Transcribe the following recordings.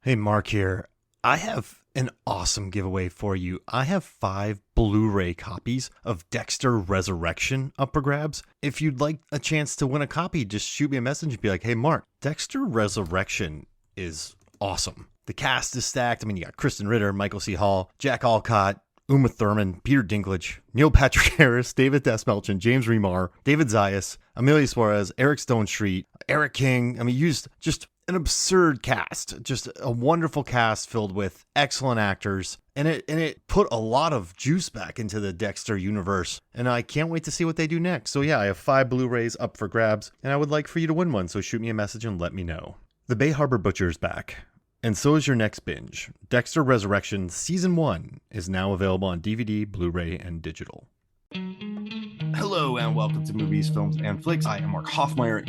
Hey, Mark here. I have an awesome giveaway for you. I have 5 Blu-ray copies of Dexter Resurrection up for grabs. If you'd like a chance to win a copy, just shoot me a message and be like, hey, Mark, Dexter Resurrection is awesome. The cast is stacked. I mean, you got Kristen Ritter, Michael C. Hall, Jack Alcott, Uma Thurman, Peter Dinklage, Neil Patrick Harris, David Dastmalchian, James Remar, David Zayas, Amelia Suarez, Eric Stone Street, Eric King. I mean, used just an absurd cast, just a wonderful cast filled with excellent actors. And it put a lot of juice back into the Dexter universe. And I can't wait to see what they do next. So yeah, I have 5 Blu-rays up for grabs, and I would like for you to win one. So shoot me a message and let me know. The Bay Harbor Butcher is back. And so is your next binge. Dexter Resurrection Season 1 is now available on DVD, Blu-ray, and digital. Hello and welcome to Movies, Films, and Flicks. I am Mark Hoffmeyer,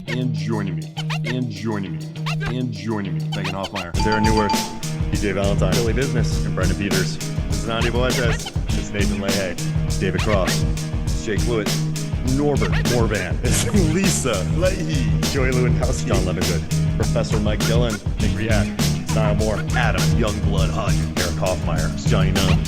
and joining me, Megan Hoffmeyer. Sarah Newark, DJ Valentine, Billy Business, and Brendan Peters. This is Andy Boentes. This is Nathan Leahy. It's David Cross. It's Jake Fluid. Norbert Morvan. It's Lisa Leahy. Joey Lewandowski. John Levingood. Professor Mike Dillon. Nick Riak. Niall Moore. Adam Youngblood Hunt. Eric Hoffmeyer. It's Johnny Nunn.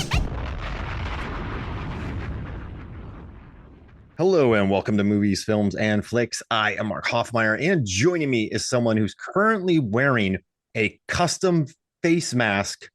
Hello and welcome to Movies, Films, and Flicks. I am Mark Hoffmeyer, and joining me is someone who's currently wearing a custom face mask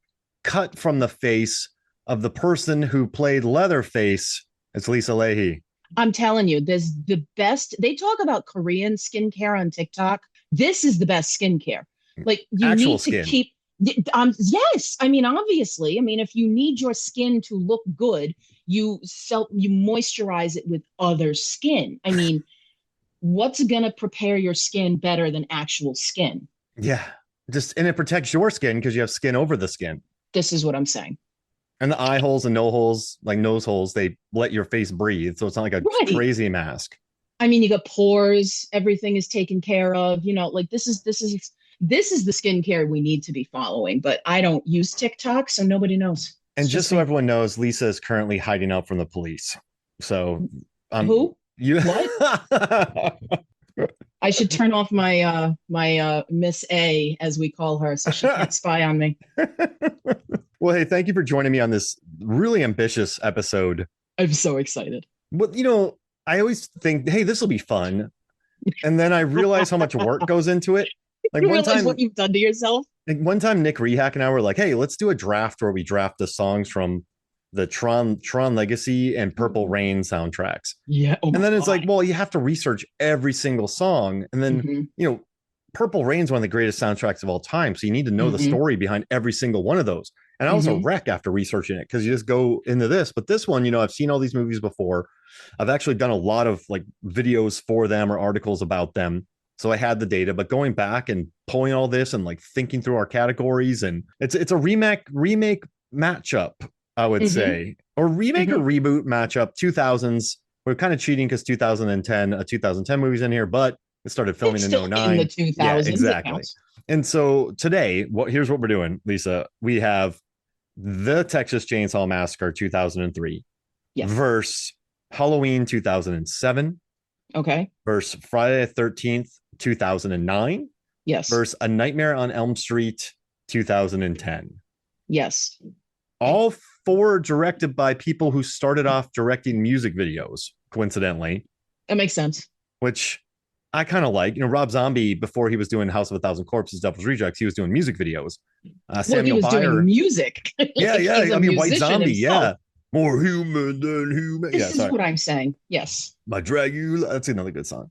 cut from the face of the person who played Leatherface. It's Lisa Leahy. I'm telling you, there's the best. They talk about Korean skincare on TikTok. This is the best skincare. Like you Actual need to skin. keep. Yes, I mean, obviously, I mean, if you need your skin to look good, you moisturize it with other skin. I mean, what's gonna prepare your skin better than actual skin? Yeah, and it protects your skin because you have skin over the skin. This is what I'm saying. And the eye holes and no holes, like nose holes, they let your face breathe. So it's not like a crazy mask. I mean, you got pores, everything is taken care of, like this is the skincare we need to be following, but I don't use TikTok, so nobody knows. And just so everyone knows, Lisa is currently hiding out from the police. So who? You what? I should turn off my Miss A, as we call her, so she can't spy on me. Well, hey, thank you for joining me on this really ambitious episode. I'm so excited. Well, I always think, hey, this will be fun. And then I realize how much work goes into it. Like you realize what you've done to yourself? Like one time, Nick Rehack and I were like, hey, let's do a draft where we draft the songs from the Tron Legacy and Purple Rain soundtracks. Yeah. And then it's like, well, you have to research every single song. And then, Purple Rain is one of the greatest soundtracks of all time. So you need to know the story behind every single one of those. And I was a wreck after researching it because you just go into this. But this one, I've seen all these movies before. I've actually done a lot of like videos for them or articles about them. So I had the data, but going back and pulling all this and like thinking through our categories, and it's a remake matchup, I would say, or remake or reboot matchup. 2000s. We're kind of cheating because 2010 movies in here, but it started filming in 09. In the 2000s, yeah, exactly. And so today, here's what we're doing, Lisa. We have the Texas Chainsaw Massacre 2003 versus Halloween 2007. Okay. Versus Friday the 13th 2009. Yes. Versus A Nightmare on Elm Street 2010. Yes. All 4 directed by people who started off directing music videos, coincidentally. That makes sense. Which I kind of like. Rob Zombie, before he was doing House of a Thousand Corpses, Devil's Rejects, he was doing music videos. Samuel he was Byer, doing music. Yeah. I mean, White Zombie, himself. yeah. More human than human. This is what I'm saying. Yes. My Dragula. That's another good song.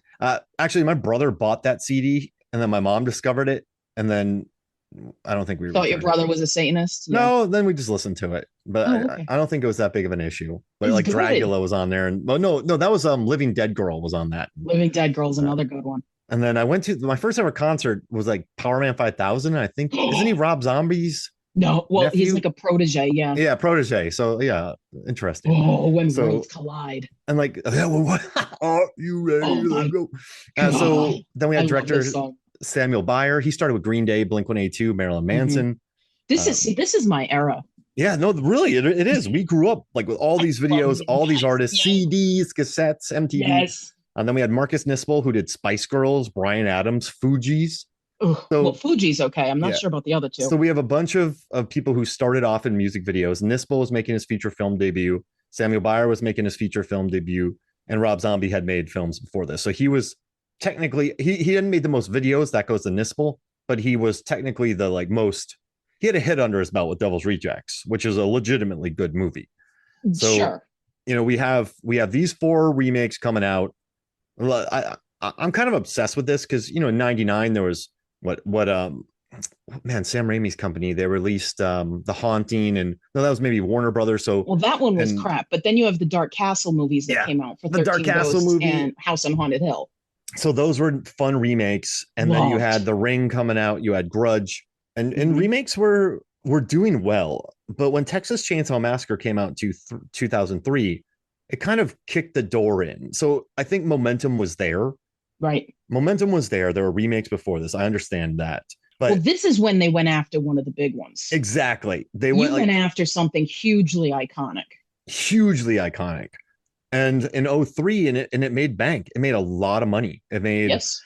Actually, my brother bought that CD, and then my mom discovered it, and then I don't think we thought your brother was a Satanist. Yeah. No, then we just listened to it, but okay. I don't think it was that big of an issue. But It's like good. Dragula was on there, and no, that was Living Dead Girl was on that. Living Dead Girl's another good one. And then I went to my first ever concert was like Power Man 5000. And I think isn't he Rob Zombie's? No, well, nephew? he's like a protege. Yeah. Yeah, protege. So yeah, interesting. Oh, when worlds collide. And like, are you ready? Oh Let's go. God. So then we had I love director this song. Samuel Byer. He started with Green Day, Blink-182, Marilyn Manson. This is my era. Yeah, no, really, it is. We grew up like with all these videos, all these artists, CDs, cassettes, MTV. Yes. And then we had Marcus Nispel, who did Spice Girls, Bryan Adams, Fugees. Ugh. Well, So Fuji's okay. I'm not yeah. sure about the other two. So we have a bunch of people who started off in music videos. Nispel was making his feature film debut. Samuel Bayer was making his feature film debut, and Rob Zombie had made films before this. So he was technically he hadn't made the most videos. That goes to Nispel, but he was technically the like most. He had a hit under his belt with Devil's Rejects, which is a legitimately good movie. So Sure. we have these 4 remakes coming out. I'm kind of obsessed with this because in '99 there was what man, Sam Raimi's company, they released The Haunting, and no, that was maybe Warner Brothers. So Well, that one was and crap. But then you have the Dark Castle movies that yeah, came out for the Dark 13 Castle Ghosts movie. and House on Haunted Hill. So those were fun remakes, and then you Loved. had The Ring coming out. You had Grudge, and Mhm. remakes were doing well. But when Texas Chainsaw Massacre came out in 2003, it kind of kicked the door in. So I think momentum was there. Right. Momentum was there. There were remakes before this. I understand that. Well, But this is when they went after one of the big ones. exactly. They You went like went after something hugely iconic. hugely iconic. And in '03, and it made bank. It made a lot of money. It made, Yes.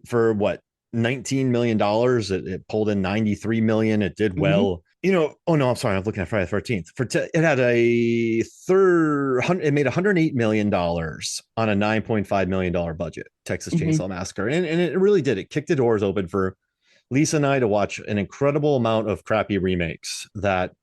for what, $19 million, it pulled in 93 million. It did Mhm. well. Oh no, I'm sorry. I'm looking at Friday the 13th. It had a it made $108 million on a $9.5 million budget, Texas Mhm. Chainsaw Massacre. And it really did. It kicked the doors open for Lisa and I to watch an incredible amount of crappy remakes that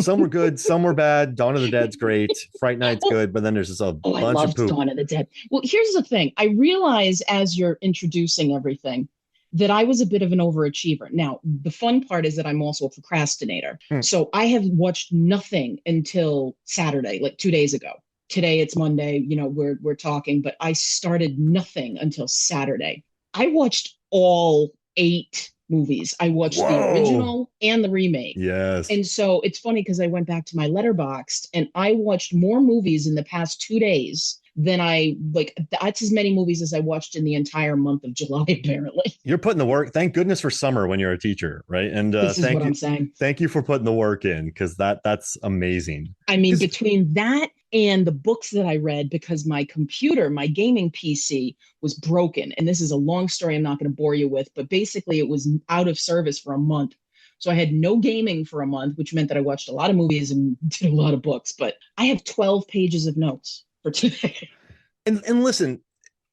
some were good, some were bad. Dawn of the Dead's great. Fright Night's Well, good, but then there's just a oh, I bunch of loved poop. Dawn of the Dead. Well, here's the thing. I realize as you're introducing everything that I was a bit of an overachiever. Now, the fun part is that I'm also a procrastinator. Hmm. So I have watched nothing until Saturday, like 2 days ago. Today it's Monday, we're talking, but I started nothing until Saturday. I watched all 8 movies. I watched the Whoa. original and the remake. Yes. And so it's funny because I went back to my Letterboxd and I watched more movies in the past 2 days than I like. That's as many movies as I watched in the entire month of July, apparently. You're putting the work. Thank goodness for summer when you're a teacher, right? And This is what I'm saying. thank you for putting the work in, because that's amazing. I mean, 'Cause- between that and the books that I read, because my computer, my gaming PC was broken. And this is a long story I'm not going to bore you with, but basically it was out of service for a month. So I had no gaming for a month, which meant that I watched a lot of movies and did a lot of books. But I have 12 pages of notes for today. and listen,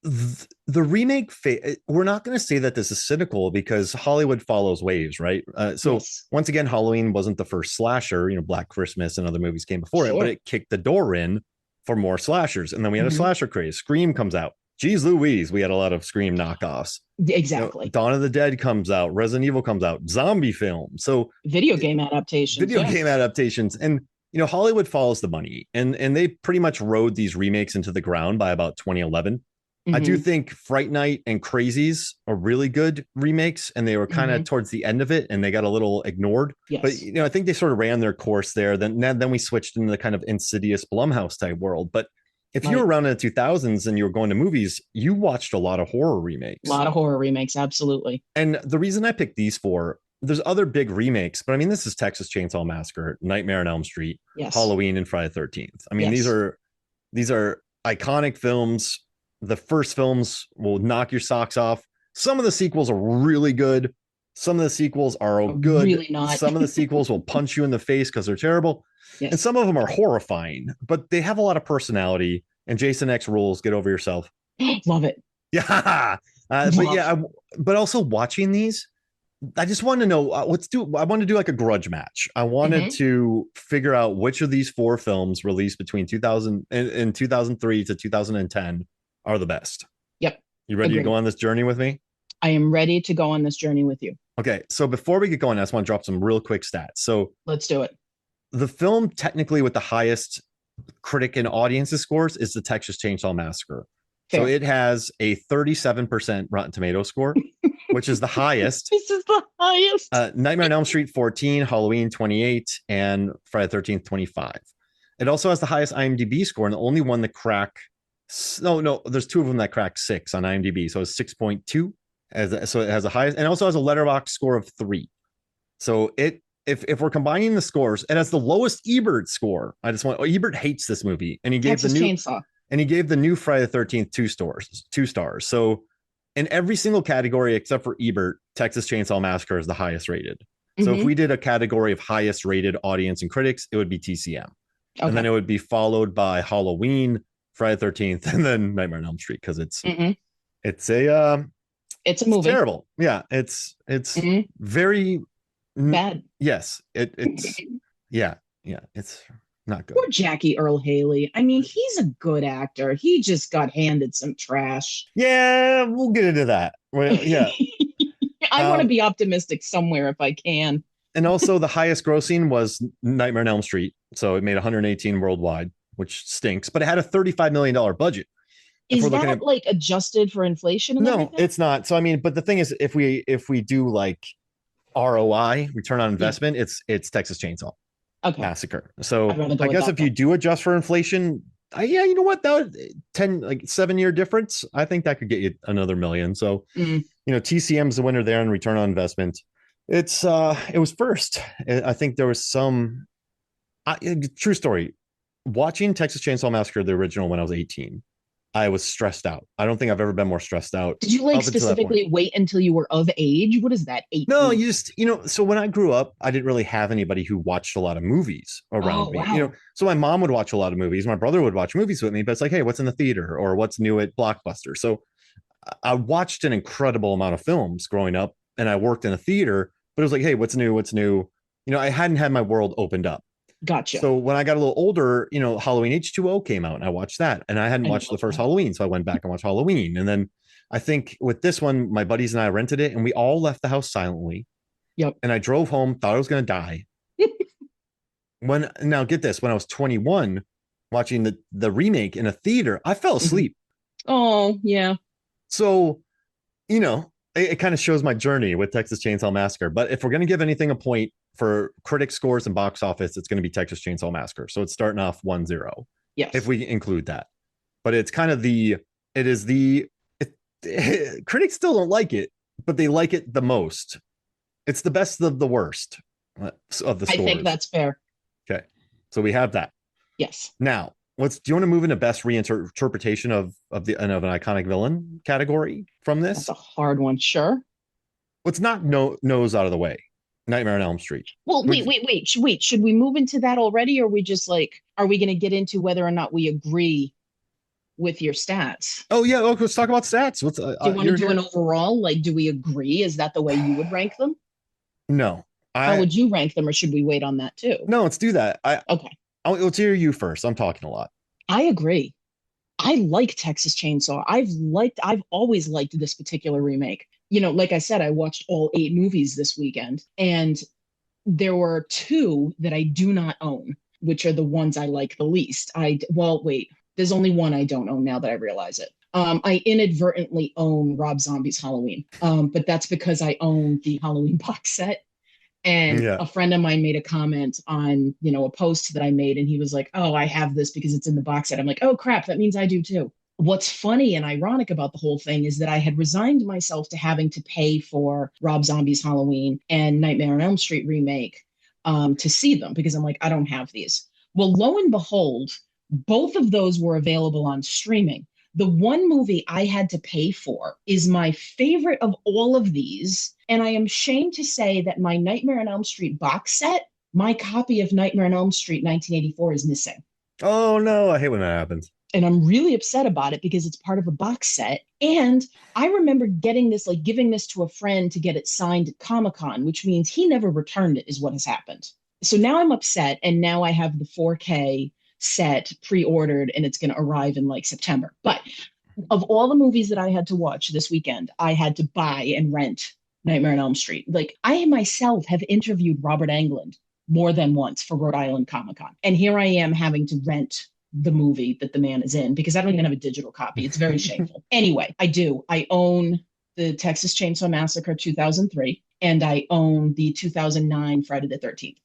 the remake we're not going to say that this is cynical, because Hollywood follows waves, right? So Yes. once again, Halloween wasn't the first slasher. Black Christmas and other movies came before it, but Sure. it kicked the door in for more slashers. And then we had a Mhm. slasher craze. Scream comes out. Geez Louise, we had a lot of Scream knockoffs. Exactly. Dawn of the Dead comes out. Resident Evil comes out. Zombie film. So Video game adaptations. video yeah. game adaptations. And Hollywood follows the money, and they pretty much rode these remakes into the ground by about 2011. I do Mhm. think Fright Night and Crazies are really good remakes, and they were kind of Mhm. towards the end of it, and they got a little ignored. Yes. But I think they sort of ran their course there. Then we switched into the kind of Insidious Blumhouse type world. But if you were Right. around in the 2000s and you were going to movies, you watched a lot of horror remakes. A lot of horror remakes, absolutely. And the reason I picked these 4, there's other big remakes, but I mean, this is Texas Chainsaw Massacre, Nightmare on Elm Street, Yes. Halloween, and Friday the 13th. I mean, Yes. these are iconic films. The first films will knock your socks off. Some of the sequels are really good. Some of the sequels are good. Really not. Some of the sequels will punch you in the face because they're terrible. Yes. And some of them are horrifying, but they have a lot of personality. And Jason X rules. Get over yourself. Love it. Yeah. But also watching these, I just want to know, I want to do like a grudge match. I wanted Mhm. to figure out which of these 4 films released between 2000 and 2003 to 2010 are the best. Yep. You ready Agreed. to go on this journey with me? I am ready to go on this journey with you. Okay. So before we get going, I just want to drop some real quick stats. So Let's do it. the film technically with the highest critic and audiences scores is the Texas Chainsaw Massacre. Fair. So it has a 37% Rotten Tomato score, which is the highest. This is the highest. Nightmare on Elm Street 14, Halloween 28, and Friday the 13th 25. It also has the highest IMDb score, and the only one that no, there's 2 of them that crack 6 on IMDb. So it's 6.2. So it has the highest, and also has a Letterboxd score of 3. So if we're combining the scores, it has the lowest Ebert score. Ebert hates this movie, and he gave Texas Chainsaw. and he gave the new Friday the 13th 2 stars. So in every single category except for Ebert, Texas Chainsaw Massacre is the highest rated. So if Mhm. we did a category of highest rated audience and critics, it would be TCM. And then Okay. it would be followed by Halloween, Friday the 13th, and then Nightmare on Elm Street because Hmm. it's a It's a it's movie. terrible. Yeah, it's Hmm. very Bad. yes, it's yeah, yeah, it's not good. Poor Jackie Earl Haley. I mean, he's a good actor. He just got handed some trash. Yeah, we'll get into that. Well, yeah. I want to Um, be optimistic somewhere if I can. and also the highest grossing was Nightmare on Elm Street. So it made 118 worldwide, which stinks, but it had a $35 million budget. If we're Is looking that at like adjusted for inflation and no, everything? it's not. So I mean, but the thing is, if we do like ROI, return on Yeah. investment, it's Texas Chainsaw Okay. Massacre. I'd So rather go I with guess that if you then. do adjust for inflation, yeah, you know what? That would 10 like 7 year difference. I think that could get you another million. So Mm. TCM's the winner there in return on investment. It was first. I think there was some true story. Watching Texas Chainsaw Massacre, the original, when I was 18, I was stressed out. I don't think I've ever been more stressed out Did you like up until that point. specifically wait until you were of age? What is that? No, 18? you just, so when I grew up, I didn't really have anybody who watched a lot of movies Oh, around me. wow. So my mom would watch a lot of movies. My brother would watch movies with me, but it's like, hey, what's in the theater or what's new at Blockbuster? So I watched an incredible amount of films growing up and I worked in a theater, but it was like, hey, what's new? What's new? I hadn't had my world opened up. Gotcha. So when I got a little older, Halloween H2O came out and I watched that. And I hadn't I watched the love first that. Halloween. So I went back and watched Halloween. And then I think with this one, my buddies and I rented it and we all left the house silently. Yep. And I drove home, thought I was going to die. Now get this, when I was 21, watching the remake in a theater, I fell Mhm. asleep. Oh, yeah. So, it kind of shows my journey with Texas Chainsaw Massacre. But if we're going to give anything a point for critic scores and box office, it's going to be Texas Chainsaw Massacre. So it's starting off 1-0 if Yes. we include that. But it's kind of critics still don't like it, but they like it the most. It's the best of the worst of the I think scores. that's fair. Okay. So we have that. Yes. Now, do you want to move into best reinterpretation of an iconic villain category from That's this? a hard one. Sure. Let's not nose out of the way. Nightmare on Elm Street. Well, wait. Should we move into that already? Or are we just like, are we going to get into whether or not we agree with your stats? Oh yeah, let's talk about stats. Do you want to You're do here? an overall? Like, do we agree? Is that the way you would rank them? No, How would you rank them, or should we wait on that too? no. Let's do that. Okay. Let's hear you first. I'm talking a lot. I agree. I like Texas Chainsaw. I've always liked this particular remake. Like I said, I watched all 8 movies this weekend, and there were 2 that I do not own, which are the ones I like the least. Well, wait, there's only one I don't own now that I realize it. I inadvertently own Rob Zombie's Halloween, but that's because I own the Halloween box set. And Yeah. a friend of mine made a comment on, a post that I made, and he was like, "Oh, I have this because it's in the box set." I'm like, "Oh crap, that means I do too." What's funny and ironic about the whole thing is that I had resigned myself to having to pay for Rob Zombie's Halloween and Nightmare on Elm Street remake to see them because I'm like, I don't have these. Well, lo and behold, both of those were available on streaming. The one movie I had to pay for is my favorite of all of these. And I am ashamed to say that my Nightmare on Elm Street box set, my copy of Nightmare on Elm Street 1984 is missing. Oh no, I hate when that happens. And I'm really upset about it because it's part of a box set. And I remember getting this, like giving this to a friend to get it signed at Comic-Con, which means he never returned it, is what has happened. So now I'm upset. And now I have the 4K set pre-ordered and it's going to arrive in like September. But of all the movies that I had to watch this weekend, I had to buy and rent Nightmare on Elm Street. Like I myself have interviewed Robert Englund more than once for Rhode Island Comic Con. And here I am having to rent the movie that the man is in because I don't even have a digital copy. It's very shameful. Anyway, I do. I own the Texas Chainsaw Massacre 2003 and I own the 2009 Friday the 13th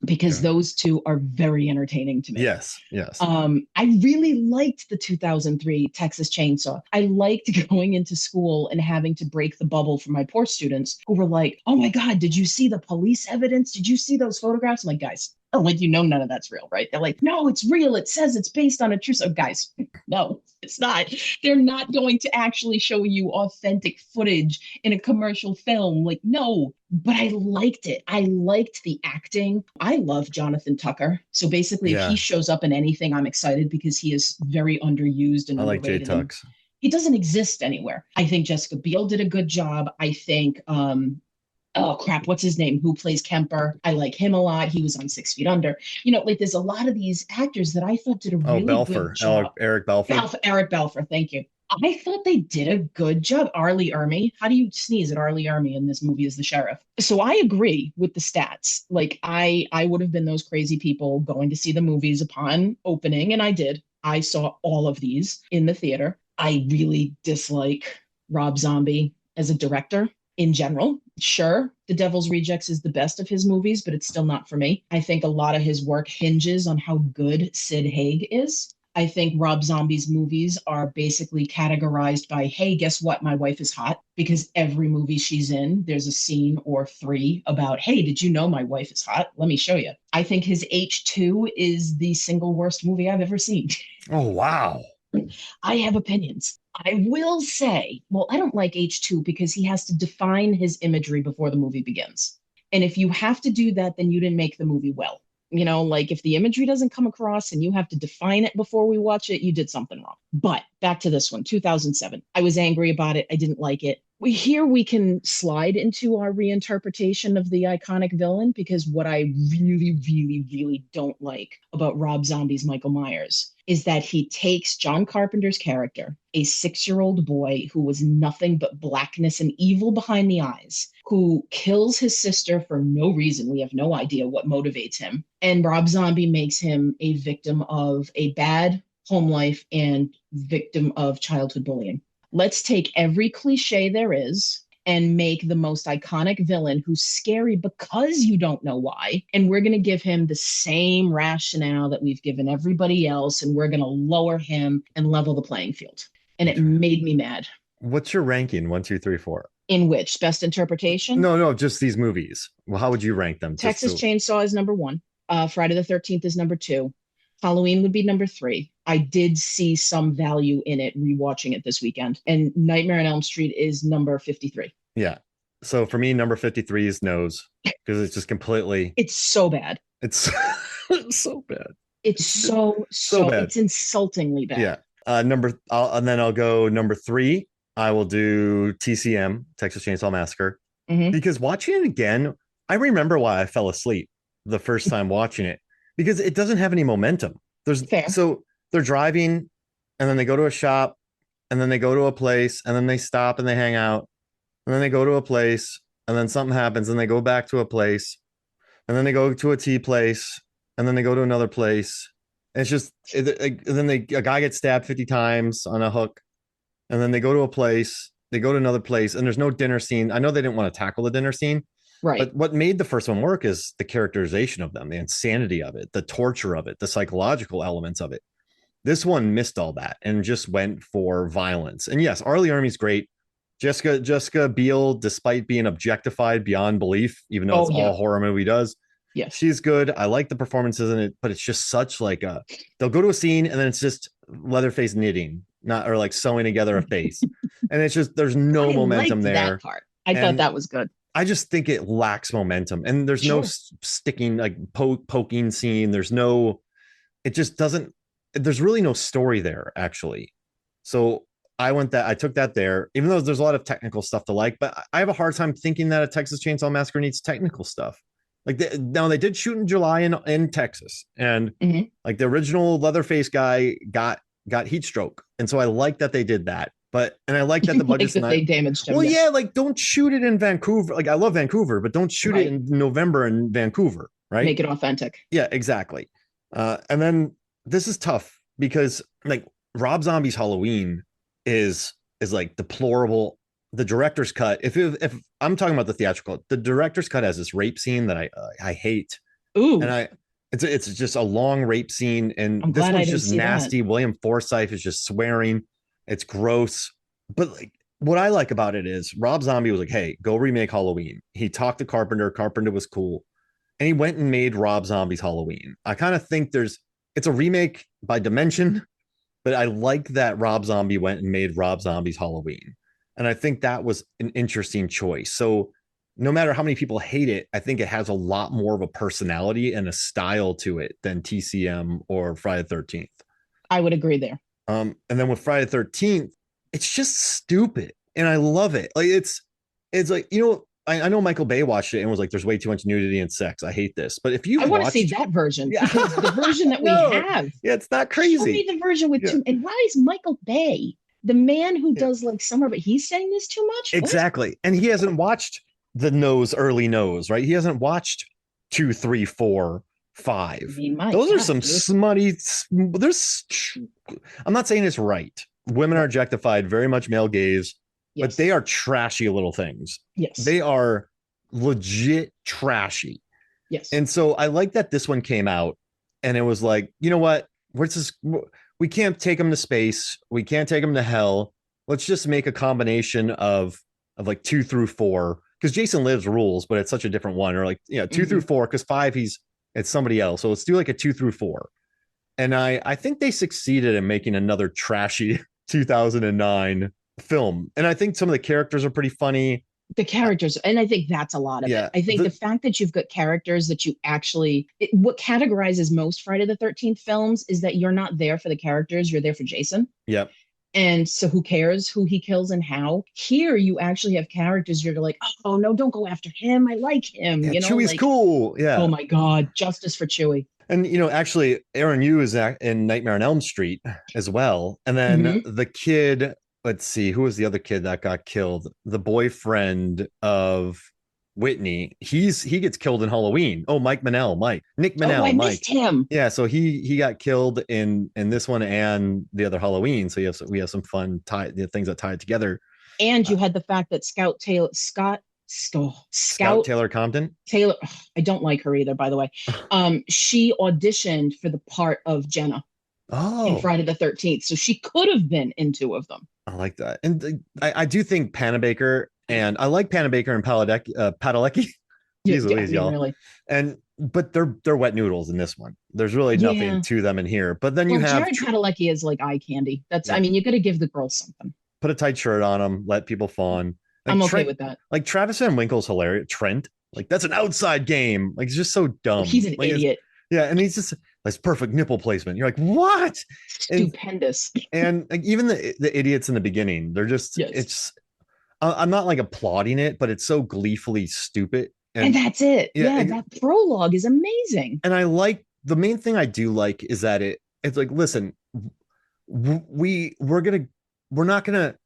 because those 2 are very entertaining to me. Yes, yes. I really liked the 2003 Texas Chainsaw. I liked going into school and having to break the bubble for my poor students who were like, "Oh my God, did you see the police evidence? Did you see those photographs?" I'm like, guys, Oh, like, none of that's real, right? They're like, no, it's real. It says it's based on a true. So, guys, no, it's not. They're not going to actually show you authentic footage in a commercial film. Like, no, but I liked it. I liked the acting. I love Jonathan Tucker. So basically, if he Yeah, shows up in anything, I'm excited because he is very underused and I like Jay underrated. And Tux. he doesn't exist anywhere. I think Jessica Biel did a good job. I think oh crap, what's his name? Who plays Kemper? I like him a lot. He was on 6 Feet Under. Like there's a lot of these actors that I thought did a Oh, really good Belfer, job. Eric Belfer. Eric Balfour, thank you. I thought they did a good job. Arlie Ermy. How do you sneeze at Arlie Ermy in this movie as the sheriff? So I agree with the stats. Like I would have been those crazy people going to see the movies upon opening, and I did. I saw all of these in the theater. I really dislike Rob Zombie as a director in general. Sure, The Devil's Rejects is the best of his movies, but it's still not for me. I think a lot of his work hinges on how good Sid Haig is. I think Rob Zombie's movies are basically categorized by, hey, guess what? My wife is hot. Because every movie she's in, there's a scene or three about, hey, did you know my wife is hot? Let me show you. I think his H2 is the single worst movie I've ever seen. Oh, wow. I have opinions. I will say, well, I don't like H2 because he has to define his imagery before the movie begins. And if you have to do that, then you didn't make the movie well. Like if the imagery doesn't come across and you have to define it before we watch it, you did something wrong. But back to this one, 2007. I was angry about it. I didn't like it. Here we can slide into our reinterpretation of the iconic villain because what I really, really, really don't like about Rob Zombie's Michael Myers is that he takes John Carpenter's character, a 6-year-old boy who was nothing but blackness and evil behind the eyes, who kills his sister for no reason. We have no idea what motivates him. And Rob Zombie makes him a victim of a bad home life and victim of childhood bullying. Let's take every cliche there is and make the most iconic villain who's scary because you don't know why. And we're going to give him the same rationale that we've given everybody else. And we're going to lower him and level the playing field. And it made me mad. What's your ranking? 1, 2, 3, 4. In which? Best interpretation? No, just these movies. Well, how would you rank them? Texas Chainsaw is number 1. Friday the 13th is number 2. Halloween would be number 3. I did see some value in it rewatching it this weekend. And Nightmare on Elm Street is number 53. Yeah. So for me, number 53 is Nose because it's just completely. It's so bad. It's so bad. It's so bad. It's insultingly bad. Yeah. And then I'll go number 3. I will do TCM, Texas Chainsaw Massacre, because watching it again, I remember why I fell asleep the first time watching it because it doesn't have any momentum. So they're driving and then they go to a shop and then they go to a place and then they stop and they hang out and then they go to a place and then something happens and they go back to a place and then they go to a tea place and then they go to another place. And it's just, and then a guy gets stabbed 50 times on a hook. And then they go to a place, they go to another place, and there's no dinner scene. I know they didn't want to tackle the dinner scene, right? But what made the first one work is the characterization of them, the insanity of it, the torture of it, the psychological elements of it. This one missed all that and just went for violence. And yes, Arlie Ermey's great. Jessica Biel, despite being objectified beyond belief, even though it's all horror movie does, yes, she's good. I like the performances in it, but it's just such like they'll go to a scene and then it's just Leatherface knitting. Not or like sewing together a face, and it's just there's no momentum there. That part, I thought that was good. I just think it lacks momentum, and there's no sticking like poking scene. There's no, it just doesn't. There's really no story there actually. So I took that there, even though there's a lot of technical stuff to like, but I have a hard time thinking that a Texas Chainsaw Massacre needs technical stuff. Like now they did shoot in July in Texas, and like the original Leatherface guy got heat stroke, and so I like that they did that. And I like that the budget's like that they damaged him. Well, yeah, like don't shoot it in Vancouver. Like I love Vancouver, but don't shoot it in November in Vancouver, right? Make it authentic. Yeah, exactly. And then this is tough because like Rob Zombie's Halloween is like deplorable. The director's cut, if I'm talking about the theatrical, the director's cut has this rape scene that I hate. Ooh. And it's just a long rape scene, and this one's just nasty. William Forsythe is just swearing. It's gross. But like what I like about it is Rob Zombie was like, hey, go remake Halloween. He talked to Carpenter. Carpenter was cool. and he went and made Rob Zombie's Halloween. I kind of think it's a remake by dimension, but I like that Rob Zombie went and made Rob Zombie's Halloween. And I think that was an interesting choice. So no matter how many people hate it, I think it has a lot more of a personality and a style to it than TCM or Friday the 13th. I would agree there. And then with Friday the 13th, it's just stupid. And I love it. Like it's like, I know Michael Bay watched it and was like, there's way too much nudity and sex. I hate this. But if you I want to see that version, because the version that we have. Yeah, it's not crazy. Show me the version with two. And why is Michael Bay, the man who does like Summer, but he's saying this too much? Exactly. What? And he hasn't watched the early nose, right? He hasn't watched 2, 3, 4, 5. I mean, those are some smutty. I'm not saying it's right. Women are objectified, very much male gaze. Yes. But they are trashy little things. Yes. They are legit trashy. Yes. And so I like that this one came out and it was like, you know what? We can't take them to space. We can't take them to hell. Let's just make a combination of like 2 through 4. Because Jason Lives rules, but it's such a different one. Or like, 2 through 4, because 5, it's somebody else. So let's do like a 2 through 4. And I think they succeeded in making another trashy 2009 film. And I think some of the characters are pretty funny. The characters, and I think that's a lot of it. I think the fact that you've got characters that you actually, what categorizes most Friday the 13th films is that you're not there for the characters, you're there for Jason. Yep. And so who cares who he kills and how? Here you actually have characters you're like, oh no, don't go after him. I like him. Yeah, Chewie's like, cool. Yeah. Oh my God, justice for Chewie. And actually Aaron Yu is in Nightmare on Elm Street as well. And then the kid, let's see, who was the other kid that got killed? The boyfriend of Whitney. He gets killed in Halloween. Oh, Nick Manel. Oh, I missed him. Yeah, so he got killed in this one and the other Halloween. So we have some fun things that tie it together. And you had the fact that Scout Taylor Compton. I don't like her either, by the way. She auditioned for the part of Jenna. In Friday the 13th. So she could have been in 2 of them. I like that. And I do think Panabaker, and I like Panabaker and Padalecki. Jeez Louise, y'all. Really. But they're wet noodles in this one. There's really nothing to them in here. But then you have Jared Padalecki is like eye candy. I mean, you got to give the girls something. Put a tight shirt on them, let people fawn. Like I'm okay with that. Like Travis Van Winkle's hilarious. Trent, like that's an outside game. Like he's just so dumb. He's an idiot. Yeah, and he's just like perfect nipple placement. You're like, what? Stupendous. And like even the idiots in the beginning, they're just it's. I'm not like applauding it, but it's so gleefully stupid. And that's it. Yeah, that prologue is amazing. And I like the main thing I do like is that it's like, listen, we're not gonna.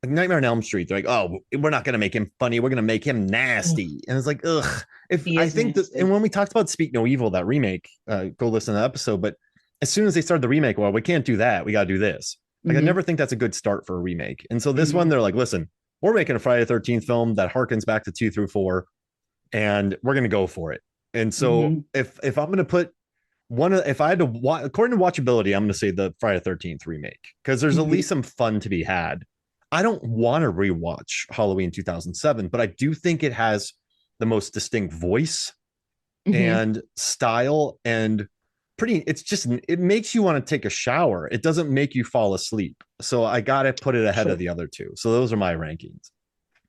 Like Nightmare on Elm Street, they're like, oh, we're not going to make him funny. We're going to make him nasty. And it's like, ugh. And when we talked about Speak No Evil, that remake, go listen to the episode. But as soon as they started the remake, well, we can't do that. We got to do this. Like, I never think that's a good start for a remake. And so this one, they're like, listen, we're making a Friday the 13th film that harkens back to 2 through 4, and we're going to go for it. And so if I'm going to put if I had to watch, according to watchability, I'm going to say the Friday the 13th remake, because there's at least some fun to be had. I don't want to rewatch Halloween 2007, but I do think it has the most distinct voice and style, and it makes you want to take a shower. It doesn't make you fall asleep. So I got to put it ahead of the other 2. So those are my rankings.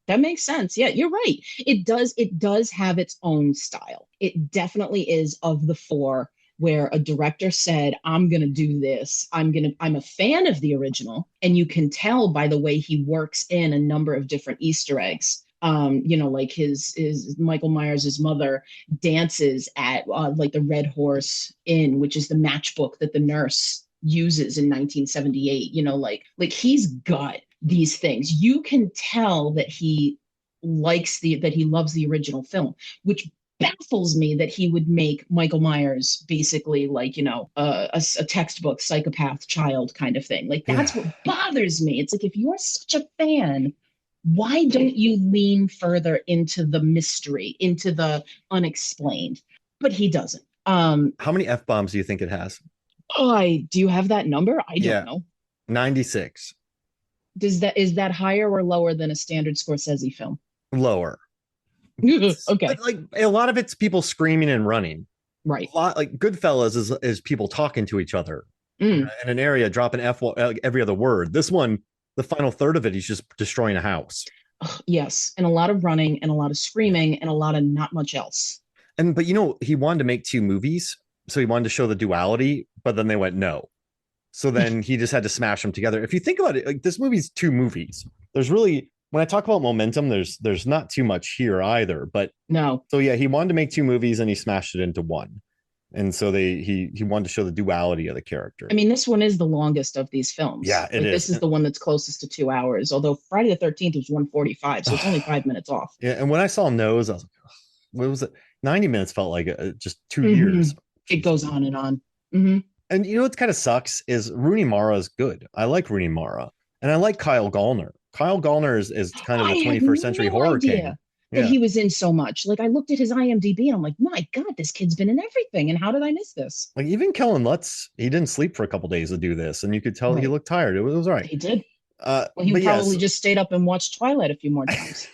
That makes sense. Yeah, you're right. It does have its own style. It definitely is of the 4 where a director said, I'm going to do this. I'm a fan of the original. And you can tell by the way he works in a number of different Easter eggs. Like his Michael Myers' mother dances at like the Red Horse Inn, which is the matchbook that the nurse uses in 1978. Like he's got these things. You can tell that he loves the original film, which baffles me that he would make Michael Myers basically like, a textbook psychopath child kind of thing. Like that's what bothers me. It's like, if you're such a fan, why don't you lean further into the mystery, into the unexplained? But he doesn't. How many F-bombs do you think it has? Do you have that number? I don't know. 96. Is that higher or lower than a standard Scorsese film? Lower. Okay. But like a lot of it's people screaming and running. Right. A lot like Goodfellas is people talking to each other Mm. in an area, dropping F every other word. This one, the final third of it, he's just destroying a house. Ugh, yes. And a lot of running and a lot of screaming and a lot of not much else. And but he wanted to make two movies, so he wanted to show the duality, but then they went no. So then he just had to smash them together. If you think about it, like this movie's two movies. There's really when I talk about momentum, there's not too much here either. But No. so yeah, he wanted to make two movies and he smashed it into one. And so he wanted to show the duality of the character. I mean, this one is the longest of these films. Yeah, it like, is. This is the one that's closest to 2 hours, although Friday the 13th was 145, so it's only 5 minutes off. Yeah, and when I saw Nose, I was like, what was it? 90 minutes felt like just 2 Mhm. years. It goes on and on. Hmm. And you know what kind of sucks is Rooney Mara is good. I like Rooney Mara. And I like Kyle Gallner. Kyle Gallner is kind of the I had 21st century no horror idea king. that Yeah. he was in so much. Like I looked at his IMDb and I'm like, my God, this kid's been in everything. And how did I miss this? Like even Kellen Lutz, he didn't sleep for a couple days to do this, and you could tell he Right. looked tired. It was all right. He did. Well, he But probably yes, just stayed up and watched Twilight a few more times.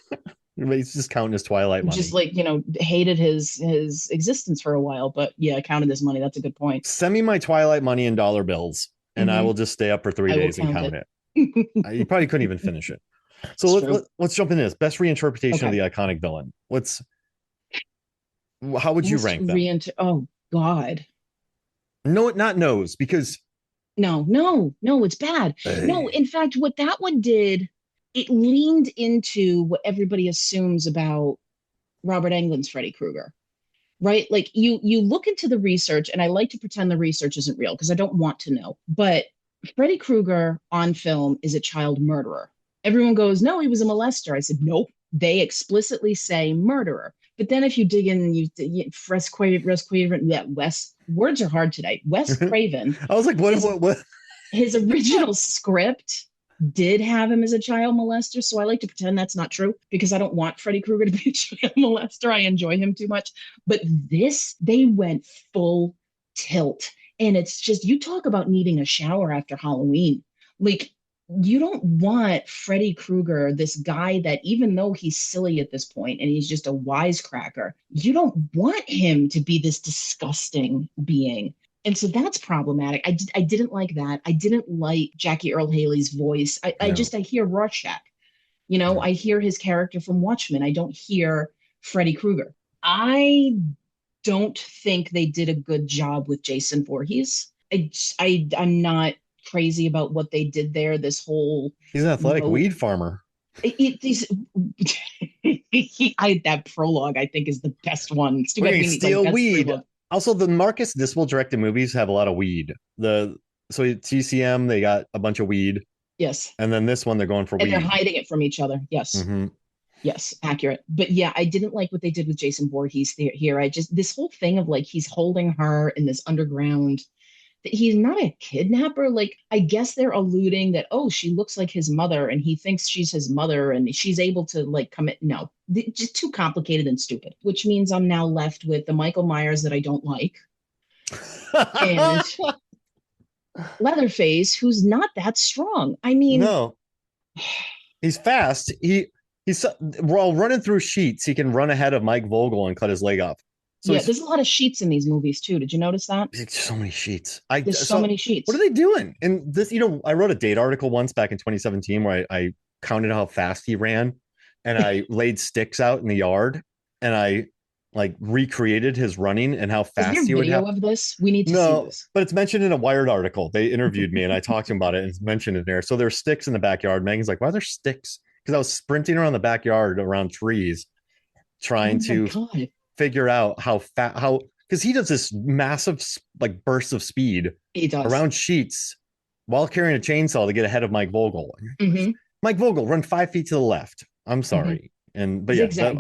he's just counting his Twilight money. Just like, hated his existence for a while. But yeah, counted his money. That's a good point. Send me my Twilight money in dollar bills, and I Mhm. will just stay up for 3 I will days and count count it. it. You probably couldn't even finish it. So It's true. let's jump into this. Best reinterpretation of Okay. the iconic villain. How would you Best rank them? Oh God. No, not Nose, because No, it's bad. No, in fact, what that one did, it leaned into what everybody assumes about Robert Englund's Freddy Krueger, right? Like you look into the research, and I like to pretend the research isn't real because I don't want to know. But Freddy Krueger on film is a child murderer. Everyone goes, no, he was a molester. I said, nope. They explicitly say murderer. But then if you dig in, words are hard today. Wes Craven, I was like, what? his original script did have him as a child molester. So I like to pretend that's not true because I don't want Freddy Krueger to be a child molester. I enjoy him too much. But they went full tilt. And it's just, you talk about needing a shower after Halloween. Like, you don't want Freddy Krueger, this guy that even though he's silly at this point and he's just a wisecracker, you don't want him to be this disgusting being. And so that's problematic. I didn't like that. I didn't like Jackie Earl Haley's voice. I hear Rorschach. I hear his character from Watchmen. I don't hear Freddy Krueger. I don't think they did a good job with Jason Voorhees. I'm not crazy about what they did there. This whole He's an athletic weed farmer. That prologue I think is the best one. We're gonna steal weed. Also, the Marcus Nispel directed movies have a lot of weed. So TCM, they got a bunch of weed. Yes. And then this one, they're going for weed. And they're hiding it from each other. Yes. Mm-hmm. Yes, accurate. But yeah, I didn't like what they did with Jason Voorhees here. This whole thing of like he's holding her in this underground. He's not a kidnapper. Like, I guess they're alluding that, oh, she looks like his mother and he thinks she's his mother and she's able to like commit. No, just too complicated and stupid, which means I'm now left with the Michael Myers that I don't like. And Leatherface, who's not that strong. I mean, no, he's fast. He's while running through sheets, he can run ahead of Mike Vogel and cut his leg off. So yeah, there's a lot of sheets in these movies too. Did you notice that? There's so many sheets. There's so many sheets. What are they doing? And this, I wrote a date article once back in 2017 where I counted how fast he ran, and I laid sticks out in the yard, and I like recreated his running and how fast he would have. Of this? We need to see this. But it's mentioned in a Wired article. They interviewed me and I talked to him about it, and it's mentioned in there. So there's sticks in the backyard. Megan's like, why are there sticks? Because I was sprinting around the backyard around trees, trying to figure out how because he does this massive like bursts of speed around sheets while carrying a chainsaw to get ahead of Mike Vogel. Mm-hmm. Mike Vogel, run 5 feet to the left. I'm sorry. Mm-hmm. But zigzag,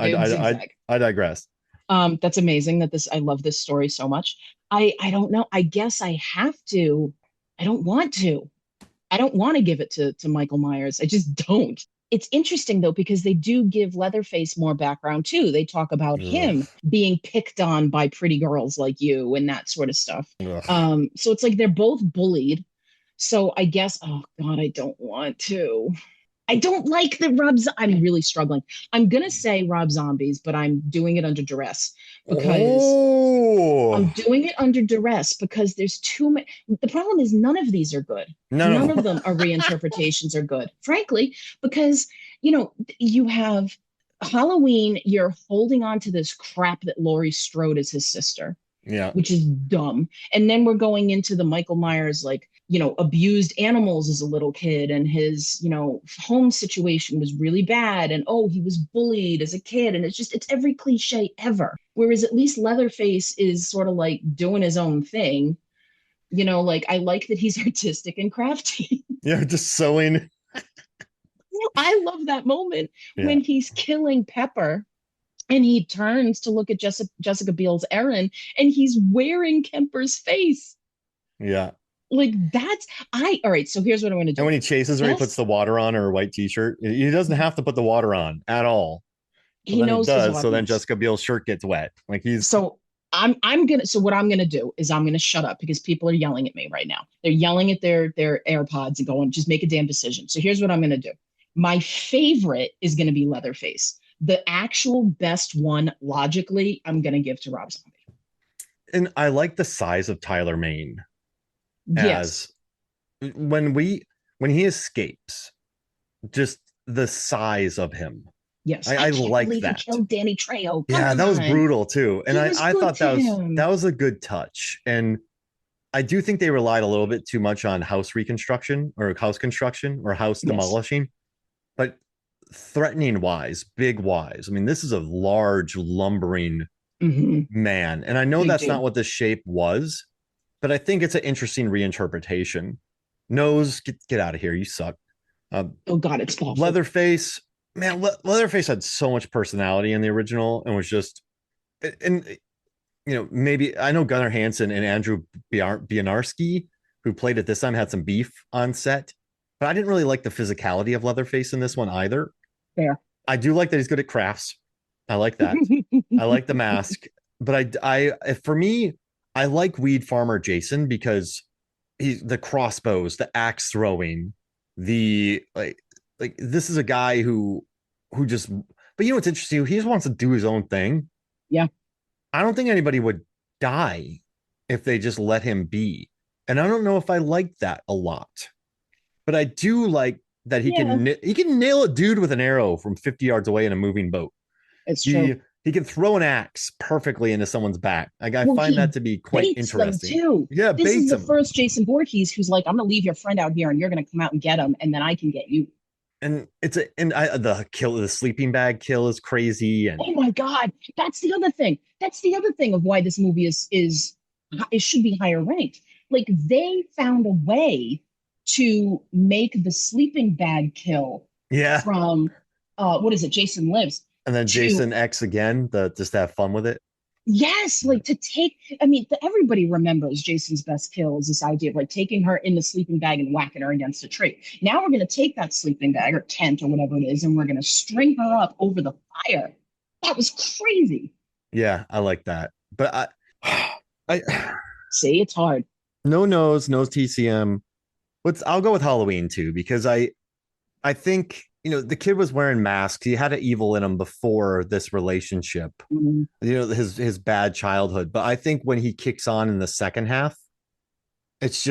I digress. That's amazing I love this story so much. I don't know. I guess I have to. I don't want to give it to Michael Myers. I just don't. It's interesting though, because they do give Leatherface more background too. They talk about him being picked on by pretty girls like you and that sort of stuff. So it's like they're both bullied. So I guess, oh God, I don't want to. I don't like the I'm really struggling. I'm gonna say Rob Zombies, but I'm doing it under duress because I'm Oh, doing it under duress because there's too many. The problem is none of these are good. no, None no. of them are reinterpretations are good, frankly, because you have Halloween, you're holding on to this crap that Laurie Strode is his sister, Yeah, which is dumb. And then we're going into the Michael Myers, like, abused animals as a little kid, and his, home situation was really bad. And oh, he was bullied as a kid. And it's every cliche ever. Whereas at least Leatherface is sort of like doing his own thing. Like I like that he's artistic and crafty. yeah, just sewing. I love that moment Yeah, when he's killing Pepper and he turns to look at Jessica Biel's Erin and he's wearing Kemper's face. yeah. Like that's all right. So here's what I'm going to And do. when he chases her, he puts Best, the water on her white t-shirt. He doesn't have to put the water on at all, but he then he knows his does. So then audience. Jessica Biel's shirt gets wet. Like he's So so what I'm gonna do is I'm gonna shut up because people are yelling at me right now. They're yelling at their AirPods and going, just make a damn decision. So here's what I'm gonna do. My favorite is gonna be Leatherface. The actual best one, logically, I'm gonna give to Rob Zombie. and I like the size of Tyler Mane Yes, as when he escapes, just the size of him. yes. I I can't like believe he that. killed Danny Trejo. Come Yeah, that was on. brutal too. And He was I good thought to that him. was a good touch. And I do think they relied a little bit too much on house reconstruction or house construction or house Yes. demolishing. But threatening wise, big wise. I mean, this is a large, lumbering Hmm. man. And I know Big that's not dude. what the shape was, but I think it's an interesting reinterpretation. Nose, get out of here. You suck. Oh God, it's awful. Leatherface, man, Leatherface had so much personality in the original and was just, and maybe I know Gunnar Hansen and Andrew Bianarski, who played it this time, had some beef on set, but I didn't really like the physicality of Leatherface in this one either. Fair. I do like that he's good at crafts. I like that. I like the mask, but for me, I like Weed Farmer Jason because he's the crossbows, the axe throwing, the like this is a guy who just. But what's interesting? He just wants to do his own thing. Yeah. I don't think anybody would die if they just let him be, and I don't know if I like that a lot. But I do like that Yeah, he can nail a dude with an arrow from 50 yards away in a moving boat. it's true. He can throw an axe perfectly into someone's back. Like I Well, find he that to be quite baits them interesting. too. Yeah, This is baits the him. first Jason Voorhees who's like, I'm gonna leave your friend out here and you're gonna come out and get him, and then I can get you. And the sleeping bag kill is crazy. And Oh my God. That's the other thing. That's the other thing of why this movie is it should be higher ranked. Like they found a way to make the sleeping bag kill yeah. from what is it, Jason Lives And then to Jason X again, just to have fun with it. yes, like to take, I mean, everybody remembers Jason's best kill is this idea of like taking her in the sleeping bag and whacking her against a tree. Now we're going to take that sleeping bag or tent or whatever it is, and we're going to string her up over the fire. That was crazy. Yeah, I like that. But I See, it's hard. no nose TCM. I'll go with Halloween too, because I think the kid was wearing masks. He had an evil in him before this relationship. Mhm. His bad childhood. But I think when he kicks on in the second half, it's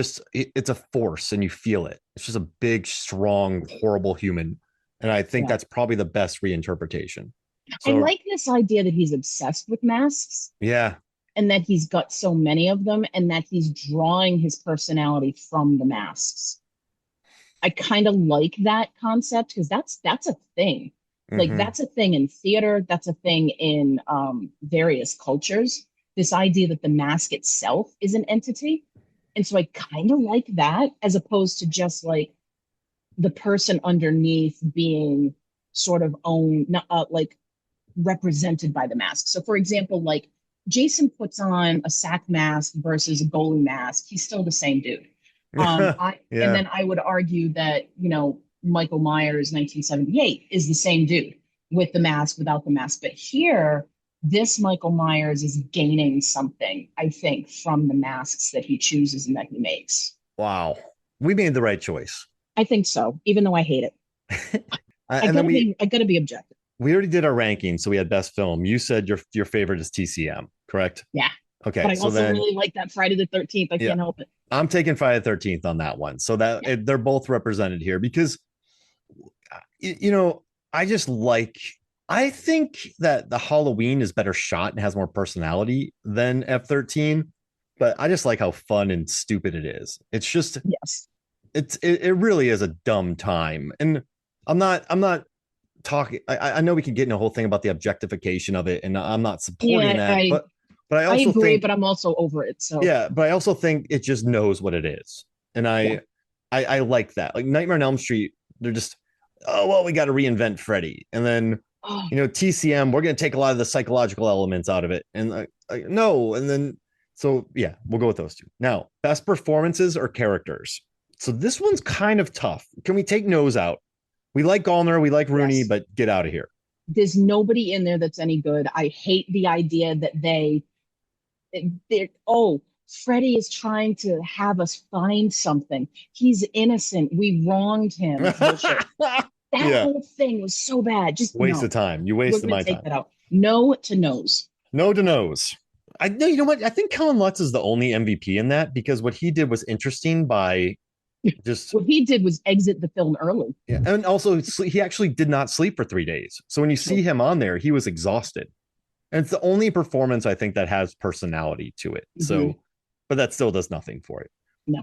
a force and you feel it. It's just a big, strong, horrible human. And I think Yeah. that's probably the best reinterpretation. I So like this idea that he's obsessed with masks yeah, and that he's got so many of them and that he's drawing his personality from the masks. I kind of like that concept because that's a thing. Like mm-hmm. that's a thing in theater. That's a thing in various cultures. This idea that the mask itself is an entity, and so I kind of like that as opposed to just like the person underneath being sort of own, not like represented by the mask. So, for example, like Jason puts on a sack mask versus a goalie mask. He's still the same dude. And Yeah. then I would argue that Michael Myers 1978 is the same dude with the mask without the mask. But here, this Michael Myers is gaining something, I think, from the masks that he chooses and that he makes. Wow. We made the right choice. I think so, even though I hate it. And then I gotta be objective. we already did our ranking, so we had best film. You said your favorite is TCM, correct? Yeah. Okay, But I so also then really like that Friday the 13th. I yeah, can't help it. I'm taking Friday the 13th on that one. So that Yeah. they're both represented here because you know, I just like I think that the Halloween is better shot and has more personality than F13, but I just like how fun and stupid it is. It's just Yes. it really is a dumb time. And I'm not talking I know we can get in a whole thing about the objectification of it, and I'm not supporting Yeah, that, but I I also agree, think but I'm also over it. So yeah, but I also think it just knows what it is. And yeah. I like that. Like Nightmare on Elm Street, they're just, oh well, we got to reinvent Freddy. And then, Oh, TCM, we're gonna take a lot of the psychological elements out of it. And no, and then so yeah, we'll go with those two. Now, best performances or characters. So this one's kind of tough. Can we take Nose out? We like Gallner, we like Rooney, yes. but get out of here. There's nobody in there that's any good. I hate the idea that they're, oh, Freddie is trying to have us find something. He's innocent. We wronged him. Bullshit. That Yeah, whole thing was so bad. Just waste no. of time. You We're wasted gonna my take time. that out. No to nose. No to nose. I know. You know what? I think Kellen Lutz is the only MVP in that because what he did was interesting by just What he did was exit the film early. yeah, and also he actually did not sleep for 3 days. So when you see him on there, he was exhausted, and it's the only performance I think that has personality to it. Mm-hmm. So, but that still does nothing for it. No.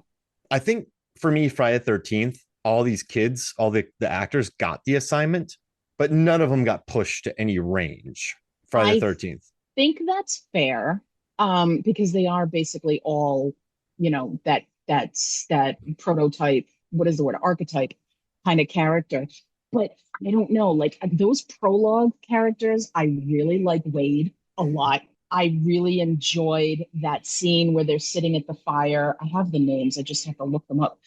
I think for me, Friday the 13th, all these kids, all the actors got the assignment, but none of them got pushed to any range. Friday the I 13th. think that's fair, because they are basically all, that prototype, what is the word, archetype kind of character. But I don't know, like those prologue characters, I really like Wade a lot. I really enjoyed that scene where they're sitting at the fire. I have the names, I just have to look them up.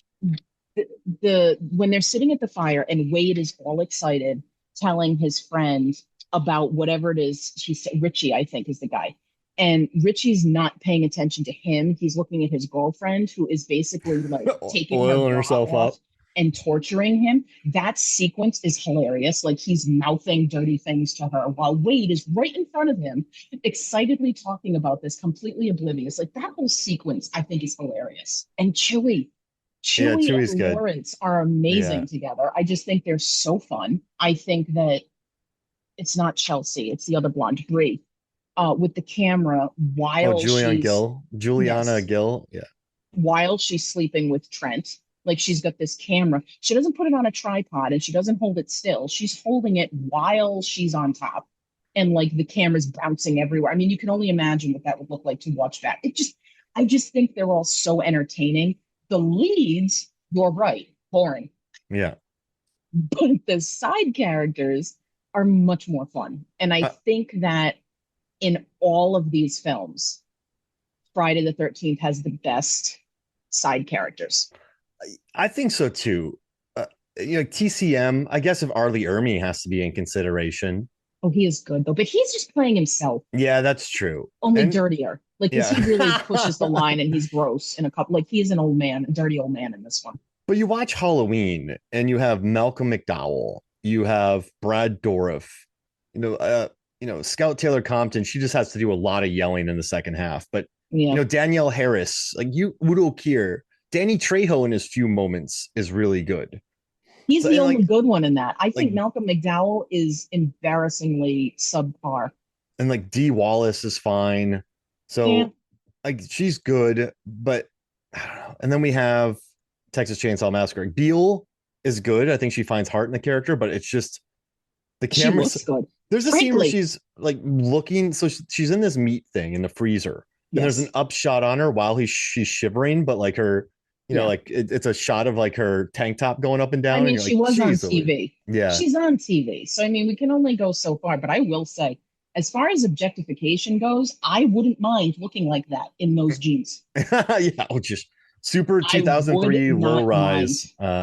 The when they're sitting at the fire and Wade is all excited, telling his friend about whatever it is she said. Richie, I think, is the guy. And Richie's not paying attention to him. He's looking at his girlfriend, who is basically like taking her Oiling bra herself up. off and torturing him. That sequence is hilarious. Like he's mouthing dirty things to her while Wade is right in front of him, excitedly talking about this, completely oblivious. Like that whole sequence, I think, is hilarious. And Yeah, Chewie Chewie's and good. Lawrence are amazing Yeah. together. I just think they're so fun. I think that it's not Chelsea, it's the other blonde, Brie, with the camera Oh, while she's Juliana yes, Gill. Yeah. while she's sleeping with Trent. Like she's got this camera. She doesn't put it on a tripod and she doesn't hold it still. She's holding it while she's on top. And like the camera's bouncing everywhere. I mean, you can only imagine what that would look like to watch that. I just think they're all so entertaining. The leads, you're right, boring. Yeah. But the side characters are much more fun. And I Uh, think that in all of these films, Friday the 13th has the best side characters. I think so too. TCM, I guess if Arlie Ermy has to be in consideration. Oh, he is good though, but he's just playing himself, Yeah, that's true. only And dirtier. Like, because yeah. he really pushes the line and he's gross in a couple. Like, he's an old man, a dirty old man in this one. But you watch Halloween and you have Malcolm McDowell, you have Brad Dourif, Scout Taylor Compton. She just has to do a lot of yelling in the second half. But Yeah, Danielle Harris, like Udo Kier, Danny Trejo in his few moments is really good. he's So the and only like good one in that. I like think Malcolm McDowell is embarrassingly subpar. and like Dee Wallace is fine. Yeah, So like she's good, but I don't know. And then we have Texas Chainsaw Massacre. Beale is good. I think she finds heart in the character, but it's just the she camera. looks good. There's a scene where Frankly, she's like looking, so she's in this meat thing in the freezer, and there's an yes. upshot on her while she's shivering, but like her, Yeah. like it's a shot of like her tank top going up and I down, and mean, you're she like, was on geez, Louise. TV. Yeah, She's on TV. So, I mean, we can only go so far. But I will say, as far as objectification goes, I wouldn't mind looking like that in those jeans. yeah, just super I would 2003 not mind.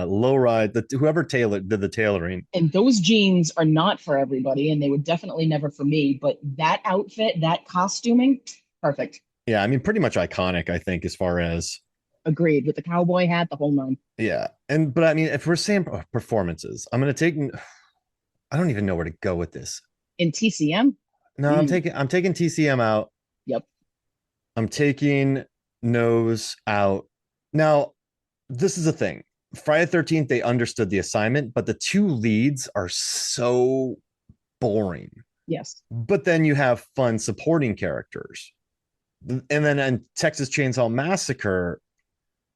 low rise. Whoever did the tailoring. And those jeans are not for everybody, and they were definitely never for me. But that outfit, that costuming, perfect. Yeah, I mean, pretty much iconic, I think, as far as Agreed. With the cowboy hat, the whole nine. yeah. but I mean, if we're saying performances, I'm gonna take. I don't even know where to go with this. In TCM. No, I'm taking TCM out. Yep. I'm taking Nose out. Now, this is the thing. Friday the 13th, they understood the assignment, but the two leads are so boring. Yes. But then you have fun supporting characters. And then in Texas Chainsaw Massacre,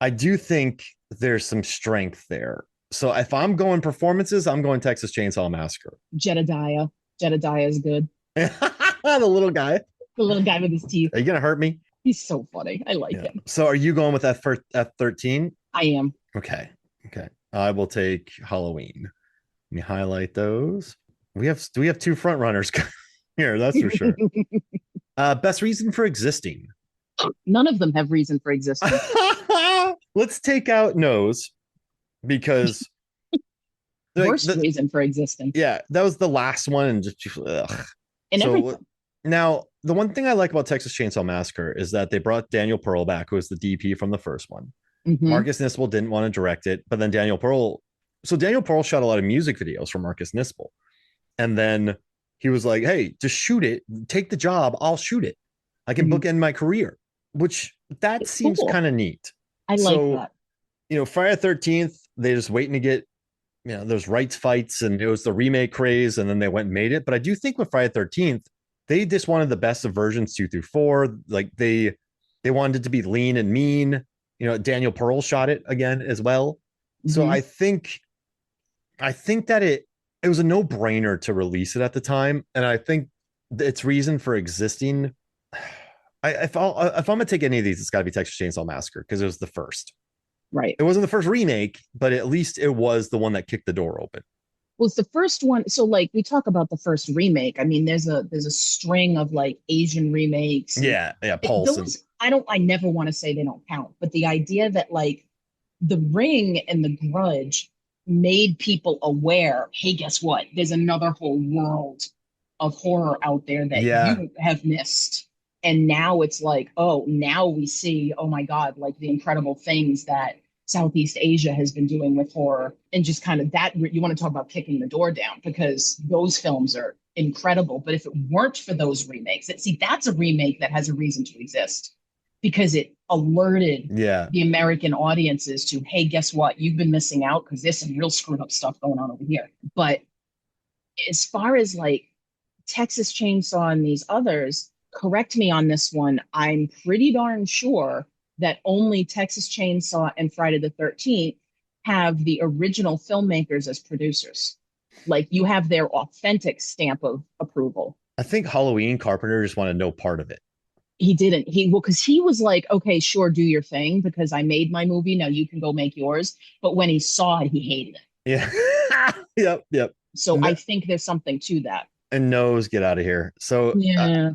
I do think there's some strength there. So if I'm going performances, I'm going Texas Chainsaw Massacre. Jedediah. Jedediah is good. The little guy. The little guy with his teeth. Are you gonna hurt me? He's so funny. I like Yeah. him. So are you going with F13? I am. Okay. Okay. I will take Halloween. Let me highlight those. We have two front runners here, that's for sure. Best reason for existing. None of them have reason for existing. Let's take out Nose because Worst reason for existing. Yeah, that was the last one, and just ugh. And So everything. now the one thing I like about Texas Chainsaw Massacre is that they brought Daniel Pearl back, who was the DP from the first one. Mhm. Marcus Nispel didn't want to direct it, but then Daniel Pearl shot a lot of music videos for Marcus Nispel. And then he was like, hey, just shoot it, take the job, I'll shoot it. I can bookend my career, which that It's seems cool. kind of neat. I like that. Friday the 13th, they just waiting to get, those rights fights, and it was the remake craze, and then they went and made it. But I do think with Friday the 13th, they just wanted the best of versions 2 through 4. Like they wanted it to be lean and mean. Daniel Pearl shot it again as well. So Mhm. I think that it was a no-brainer to release it at the time. And I think its reason for existing, if I'm gonna take any of these, it's got to be Texas Chainsaw Massacre because it was the first. Right. It wasn't the first remake, but at least it was the one that kicked the door open. Well, it's the first one. So, like, we talk about the first remake. I mean, there's a string of like Asian remakes. And Yeah, Pulse. those I never want to say they don't count, but the idea that like The Ring and The Grudge made people aware, hey, guess what? There's another whole world of horror out there that you have missed. And now it's like, oh, now we see, oh my God, like the incredible things that Southeast Asia has been doing with horror. And just kind of that, you want to talk about kicking the door down because those films are incredible. But if it weren't for those remakes, that's a remake that has a reason to exist because it alerted the American audiences to, hey, guess what? You've been missing out because there's some real screwed up stuff going on over here. But as far as like Texas Chainsaw and these others, correct me on this one, I'm pretty darn sure that only Texas Chainsaw and Friday the 13th have the original filmmakers as producers. Like you have their authentic stamp of approval. I think Halloween Carpenter just wanted no part of it. He didn't. Because he was like, okay, sure, do your thing because I made my movie. Now you can go make yours. But when he saw it, he hated it. Yeah. Yep. So I think there's something to that. And Nose, get out of here. So yeah.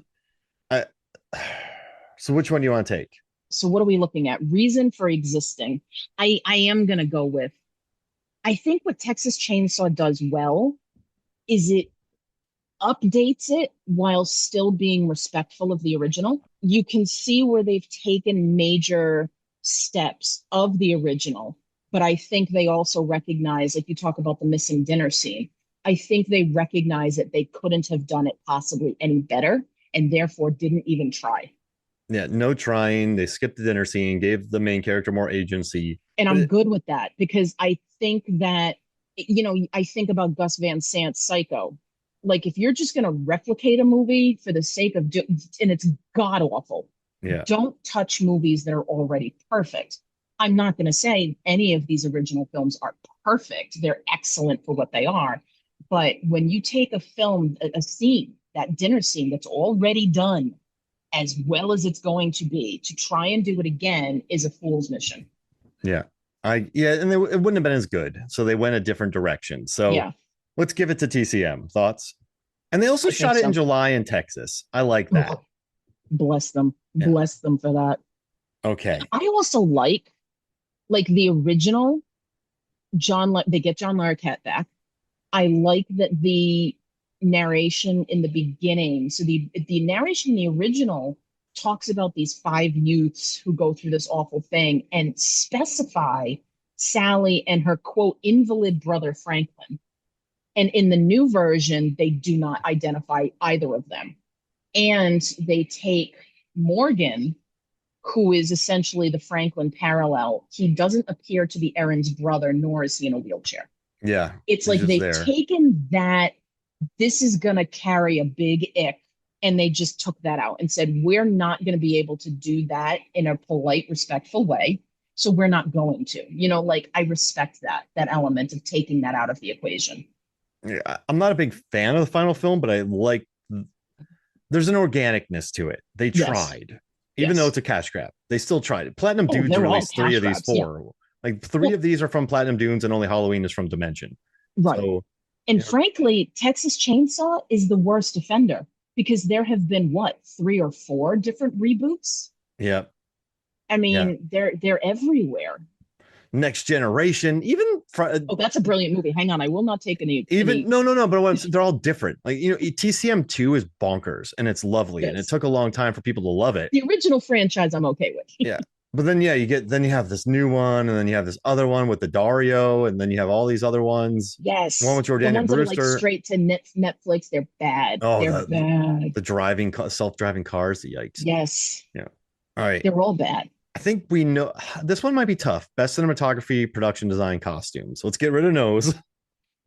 So which one do you want to take? So what are we looking at? Reason for existing. I am gonna go with. I think what Texas Chainsaw does well is it updates it while still being respectful of the original. You can see where they've taken major steps of the original, but I think they also recognize, like you talk about the missing dinner scene, I think they recognize that they couldn't have done it possibly any better and therefore didn't even try. Yeah, no trying. They skipped the dinner scene, gave the main character more agency. And I'm good with that because I think that, I think about Gus Van Sant's Psycho. Like if you're just going to replicate a movie for the sake of, and it's god awful, don't touch movies that are already perfect. I'm not going to say any of these original films are perfect. They're excellent for what they are. But when you take a film, a scene, that dinner scene that's already done as well as it's going to be, to try and do it again is a fool's mission. Yeah. And it wouldn't have been as good. So they went a different direction. So let's give it to TCM. Thoughts? And they also shot it in July in Texas. I like that. Bless them. Yeah. Bless them for that. Okay. I also like the original they get John Larroquette back. I like that the narration in the beginning. So the narration in the original talks about these 5 youths who go through this awful thing and specify Sally and her quote invalid brother Franklin. And in the new version, they do not identify either of them. And they take Morgan, who is essentially the Franklin parallel. He doesn't appear to be Erin's brother, nor is he in a wheelchair. Yeah. It's He's like just they've there. taken that, this is going to carry a big ick, and they just took that out and said, we're not going to be able to do that in a polite, respectful way. So we're not going to, like I respect that element of taking that out of the equation. Yeah, I'm not a big fan of the final film, but I like there's an organicness to it. They Yes. tried, even though Yes. it's a cash grab. They still tried it. Platinum Oh, Dunes they're all released three cash of these grabs. Yeah. four. Like three Well, of these are from Platinum Dunes, and only Halloween is from Dimension. right. So, And frankly, Texas Chainsaw is the worst offender because there have been what, 3 or 4 different reboots? yeah, I yeah. mean, they're everywhere. Next Generation, even Oh, that's a brilliant movie. Hang on, I will not take any. no. But they're all different. Like TCM 2 is bonkers and it's lovely, and it Yes. took a long time for people to love it. The original franchise, I'm okay with. Yeah. But then you have this new one, and then you have this other one with the Dario, and then you have all these other ones. Yes, One with the Jordana ones that are like Brewster. straight to Netflix, they're bad. Oh, They're bad. the self-driving cars, the yikes. Yes, Yeah. All right. they're all bad. I think we know this one might be tough. Best cinematography, production design, costumes. Let's get rid of nose.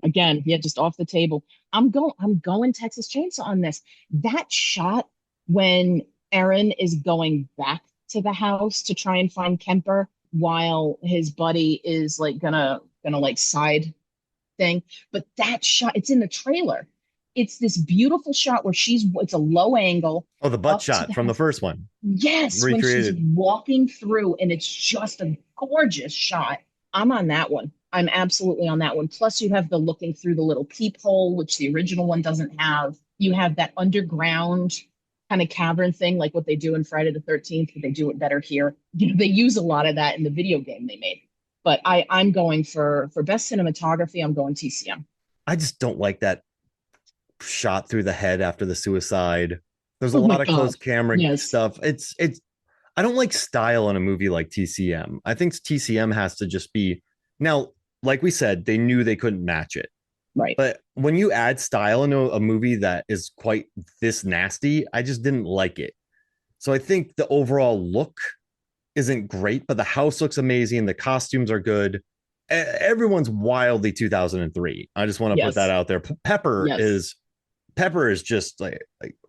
Again, yeah, just off the table. I'm going Texas Chainsaw on this. That shot when Erin is going back to the house to try and find Kemper while his buddy is like gonna like side thing. But that shot, it's in the trailer. It's this beautiful shot where it's a low angle. Oh, the butt up to shot from the house. first one. Yes, when she's Recreated. walking through, and it's just a gorgeous shot. I'm on that one. I'm absolutely on that one. Plus, you have the looking through the little peephole, which the original one doesn't have. You have that underground kind of cavern thing, like what they do in Friday the 13th, but they do it better here. They use a lot of that in the video game they made. But I'm going for best cinematography. I'm going TCM. I just don't like that shot through the head after the suicide. There's a Oh my lot of God. close camera Yes. stuff. It's I don't like style in a movie like TCM. I think TCM has to just be now, like we said, they knew they couldn't match it. Right. But when you add style into a movie that is quite this nasty, I just didn't like it. So I think the overall look isn't great, but the house looks amazing. The costumes are good. Everyone's wildly 2003. I just want to put Yes. that out there. Yes. Pepper is just like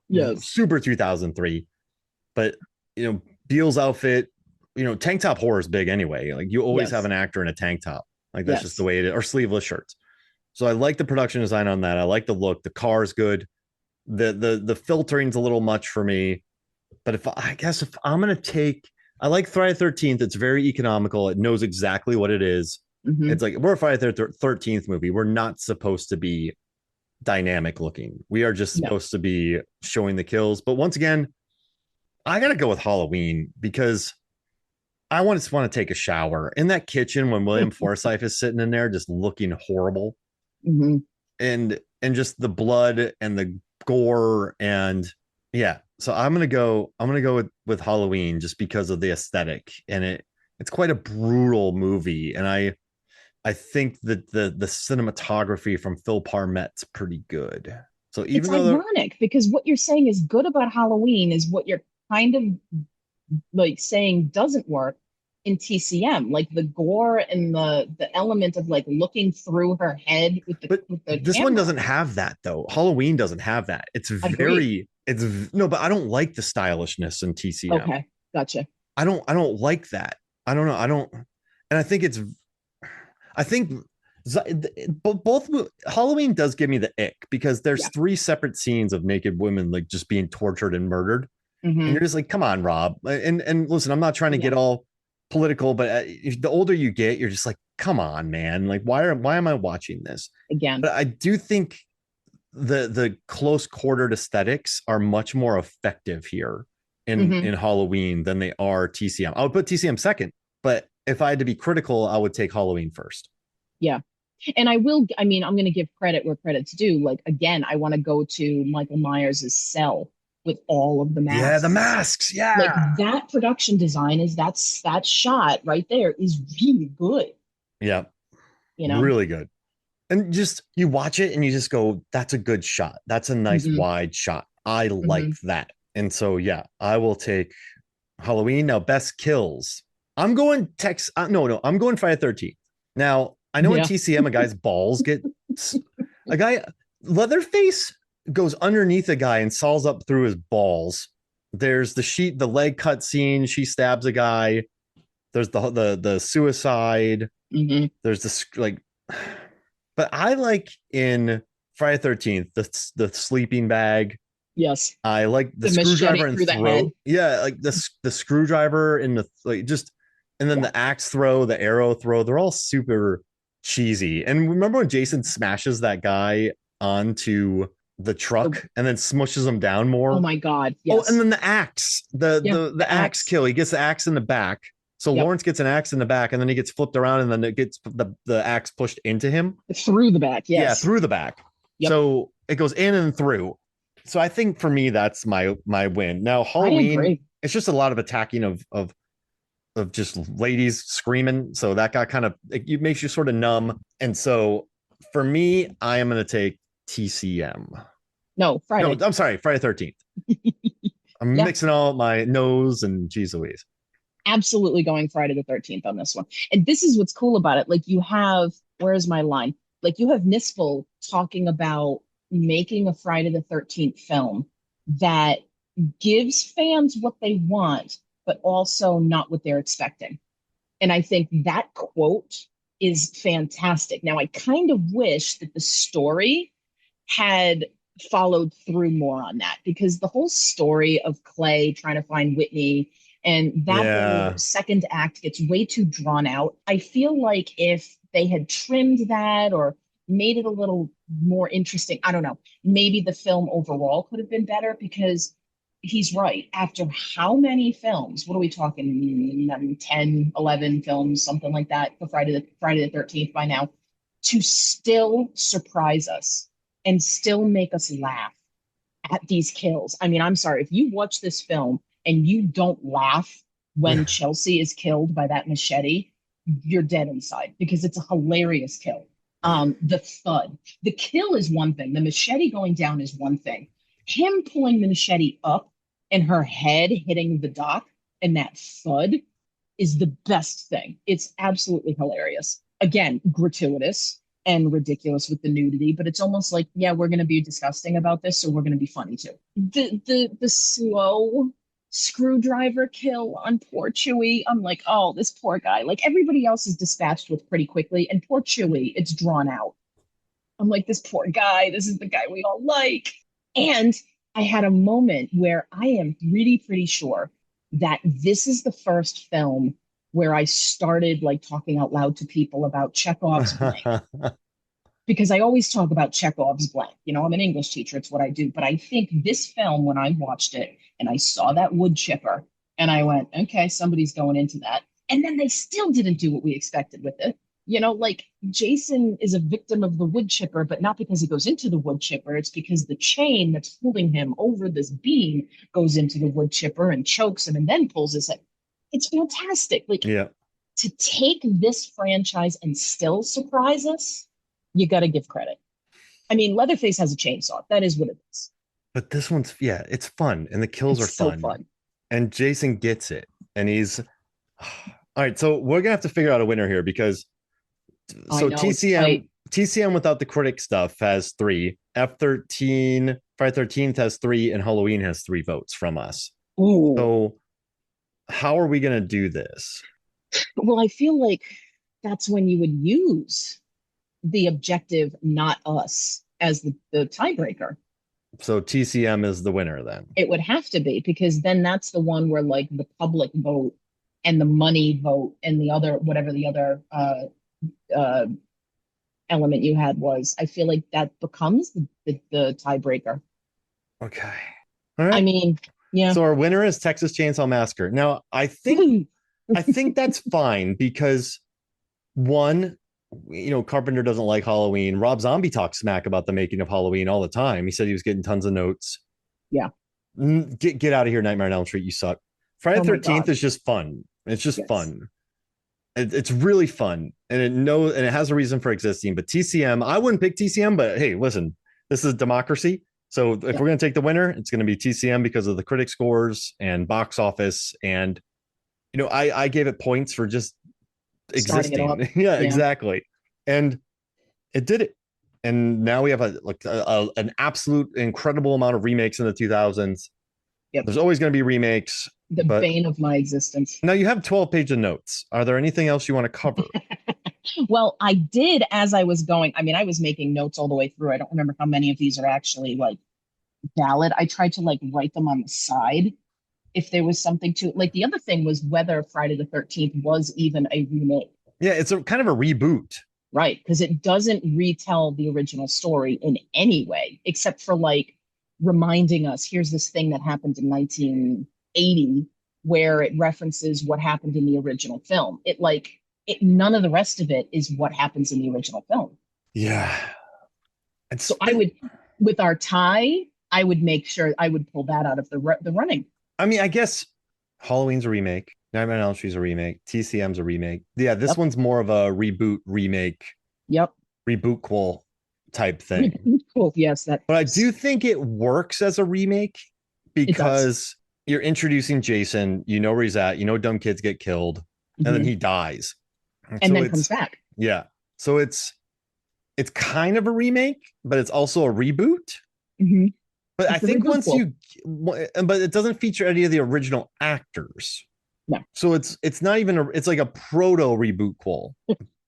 Yes. super 2003. But Beale's outfit, tank top horror is big anyway. Like you always Yes. have an actor in a tank top. Like that's just Yes. the way it is, or sleeveless shirts. So I like the production design on that. I like the look. The car's good. The filtering's a little much for me. But if I'm gonna take, I like Friday the 13th. It's very economical. It knows exactly what it is. Mhm. It's like we're a Friday the 13th movie. We're not supposed to be dynamic looking. We are just No. supposed to be showing the kills. But once again, I gotta go with Halloween because I just want to take a shower in that kitchen when William Forsythe is sitting in there just looking horrible. Mhm. And just the blood and the gore, and yeah. So I'm gonna go with Halloween just because of the aesthetic, and it's quite a brutal movie, and I think that the cinematography from Phil Parmet's pretty good. So even It's though ironic because what you're saying is good about Halloween is what you're kind of like saying doesn't work in TCM, like the gore and the element of like looking through her head with the this one camera. doesn't have that though. Halloween doesn't have that. It's Agreed. no, but I don't like the stylishness in TCM. Okay, gotcha. I don't like that. I don't know. And I think both Halloween does give me the ick because there's Yeah. 3 separate scenes of naked women like just being tortured and murdered. And Mhm. you're just like, come on, Rob. And listen, I'm not trying to get Yeah. all political, but the older you get, you're just like, come on, man. Like, why am I watching this? Again, But I do think the close quartered aesthetics are much more effective here in Mhm. Halloween than they are TCM. I would put TCM second, but if I had to be critical, I would take Halloween first. yeah. And I'm going to give credit where credit's due. Like, again, I want to go to Michael Myers' cell with all of the masks. Yeah, the masks. Yeah. Like that production design that shot right there is really good. Yeah, you know? really good. And just you watch it and you just go, that's a good shot. That's a nice Hmm. wide shot. I like Hmm. that. And so yeah, I will take Halloween. Now, best kills. I'm going no, I'm going Friday 13th. Now, I know in Yeah. TCM a guy's balls get a guy Leatherface goes underneath a guy and saws up through his balls. There's the leg cut scene, she stabs a guy. There's the suicide. Hmm. There's this like but I like in Friday 13th the sleeping bag. Yes. I like the The machete screwdriver and through the head. throat. Yeah, like the screwdriver and the like just and then Yeah. the axe throw, the arrow throw, they're all super cheesy. And remember when Jason smashes that guy onto the The, truck and then smushes him down oh more? my God. Oh, and Yes. then the axe, Yeah. the The axe axe. kill. He gets the axe in the back. So Yep. Lawrence gets an axe in the back, and then he gets flipped around, and then it gets the axe pushed into him. Through the back. Yeah, Yes. through the back. Yep. So it goes in and through. So I think for me that's my win. Now I Halloween, agree. it's just a lot of attacking of just ladies screaming. So that got kind of it makes you sort of numb. And so for me, I am going to take TCM. No, No, Friday. I'm sorry, Friday 13th. I'm Yeah. mixing all my nose and geez Louise. Absolutely going Friday the 13th on this one. And this is what's cool about it. Like you have, where's my line? Like you have Nispel talking about making a Friday the 13th film that gives fans what they want, but also not what they're expecting. And I think that quote is fantastic. Now, I kind of wish that the story had followed through more on that because the whole story of Clay trying to find Whitney and that whole Yeah. second act gets way too drawn out. I feel like if they had trimmed that or made it a little more interesting, I don't know, maybe the film overall could have been better because he's right. After how many films? What are we talking? 10, 11 films, something like that for Friday the 13th by now, to still surprise us and still make us laugh at these kills. I mean, I'm sorry, if you watch this film and you don't laugh when Chelsea is killed by that machete, you're dead inside because it's a hilarious kill. The thud, the kill is one thing, the machete going down is one thing. Him pulling the machete up and her head hitting the dock and that thud is the best thing. It's absolutely hilarious. Again, gratuitous and ridiculous with the nudity, but it's almost like, yeah, we're going to be disgusting about this, so we're going to be funny too. The slow screwdriver kill on poor Chewie. I'm like, oh, this poor guy. Like everybody else is dispatched with pretty quickly, and poor Chewie, it's drawn out. I'm like, this poor guy. This is the guy we all like. And I had a moment where I am really pretty sure that this is the first film where I started like talking out loud to people about Chekhov's blank because I always talk about Chekhov's blank. You know, I'm an English teacher, it's what I do. But I think this film, when I watched it and I saw that wood chipper, and I went, okay, somebody's going into that. And then they still didn't do what we expected with it. You know, like Jason is a victim of the wood chipper, but not because he goes into the wood chipper. It's because the chain that's holding him over this beam goes into the wood chipper and chokes him and then pulls his head. It's fantastic. Like Yeah. to take this franchise and still surprise us, you got to give credit. I mean, Leatherface has a chainsaw. That is what it is. But this one's yeah, it's fun and the kills are It's so fun. fun. And Jason gets it. And he's all right. So we're gonna have to figure out a winner here because I so know it's tight. TCM without the critic stuff has 3. F13 Friday 13th has 3, and Halloween has 3 votes from us. Ooh. So how are we gonna do this? Well, I feel like that's when you would use the objective, not us, as the tiebreaker. So TCM is the winner then. It would have to be because then that's the one where like the public vote and the money vote and the other whatever the other uh, element you had was. I feel like that becomes the tiebreaker. Okay. All I right. mean, yeah. So our winner is Texas Chainsaw Massacre. Now I think that's fine because one, you know, Carpenter doesn't like Halloween. Rob Zombie talks smack about the making of Halloween all the time. He said he was getting tons of notes. Yeah. Get out of here, Nightmare on Elm Street. You suck. Friday Oh my 13th God. is just fun. It's just Yes. fun. It's really fun, and it has a reason for existing. But TCM, I wouldn't pick TCM, but hey, listen, this is democracy. So if Yeah. we're going to take the winner, it's going to be TCM because of the critic scores and box office. And I gave it points for just Starting it off. existing. Yeah, Yeah. exactly. And it did it. And now we have an absolute incredible amount of remakes in the 2000s. Yep. There's always going to be remakes, The but bane of my existence. now you have 12 pages of notes. Are there anything else you want to cover? Well, I did as I was going. I mean, I was making notes all the way through. I don't remember how many of these are actually like valid. I tried to like write them on the side if there was something to like. The other thing was whether Friday the 13th was even a remake. Yeah, it's a kind of a reboot. Right, because it doesn't retell the original story in any way, except for like reminding us here's this thing that happened in 1980 where it references what happened in the original film. None of the rest of it is what happens in the original film. Yeah. So I would, with our tie, I would make sure I would pull that out of the running. I mean, I guess Halloween's a remake. Nightmare on Elm Street's a remake. TCM's a remake. Yeah, this Yep. one's more of a reboot, remake, Yep. rebootquel type thing. Cool. Yes, that. But I do think it works as a remake because you're introducing Jason, you know where he's at, dumb kids get killed, and then Mhm. he dies. And then comes back. Yeah. So it's kind of a remake, but it's also a reboot. Mhm. But I It's a think once rebootquel. but it doesn't feature any of the original actors. No. So it's not even it's like a proto rebootquel,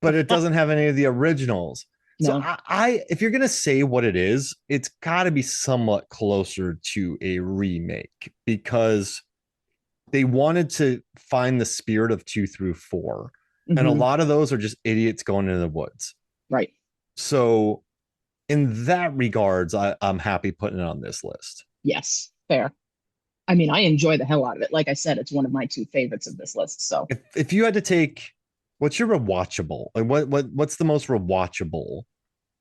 but it doesn't have any of the originals. So No. I if you're gonna say what it is, it's got to be somewhat closer to a remake because they wanted to find the spirit of 2 through 4, and a Mhm. lot of those are just idiots going into the woods. Right. So in that regards, I'm happy putting it on this list. Yes. Fair. I mean, I enjoy the hell out of it. Like I said, it's one of my two favorites of this list. So If you had to take, what's your rewatchable? Like what's the most rewatchable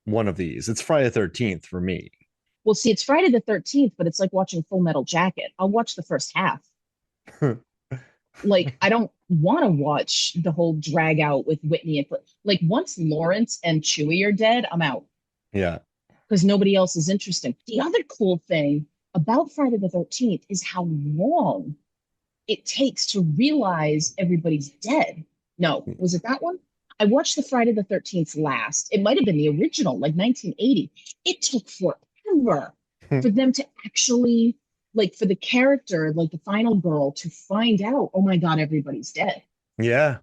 one of these? It's Friday the 13th for me. well, see, it's Friday the 13th, but it's like watching Full Metal Jacket. I'll watch the first half. Like, I don't want to watch the whole drag out with Whitney and like once Lawrence and Chewie are dead, I'm out Yeah. because nobody else is interesting. The other cool thing about Friday the 13th is how long it takes to realize everybody's dead. No, was it that one? I watched the Friday the 13th last. It might have been the original, like 1980. It took forever for them to actually, like, for the character, like the final girl, to find out, oh my God, everybody's dead. Yeah.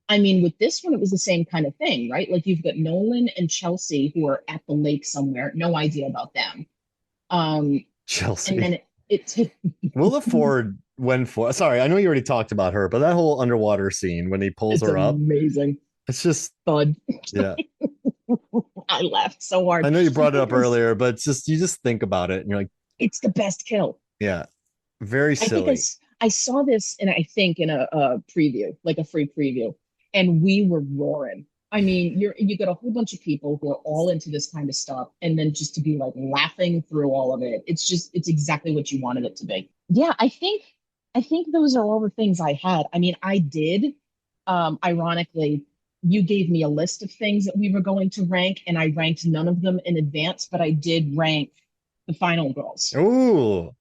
I mean, with this one, it was the same kind of thing, right? Like, you've got Nolan and Chelsea who are at the lake somewhere, no idea about them. Chelsea. And then it Willa Ford went for, sorry, I know you already talked about her, but that whole underwater scene when he pulls it's her up, amazing. it's just, Thud. yeah. I laughed so hard. I know you brought it up earlier, but it's just, you just think about it and you're like, It's the best kill. yeah, very I think silly. I saw this, and I think in a preview, like a free preview, and we were roaring. I mean, you got a whole bunch of people who are all into this kind of stuff, and then just to be like laughing through all of it, it's exactly what you wanted it to be. Yeah, I think those are all the things I had. I mean, I did. Ironically, you gave me a list of things that we were going to rank, and I ranked none of them in advance, but I did rank the Final Girls. Ooh.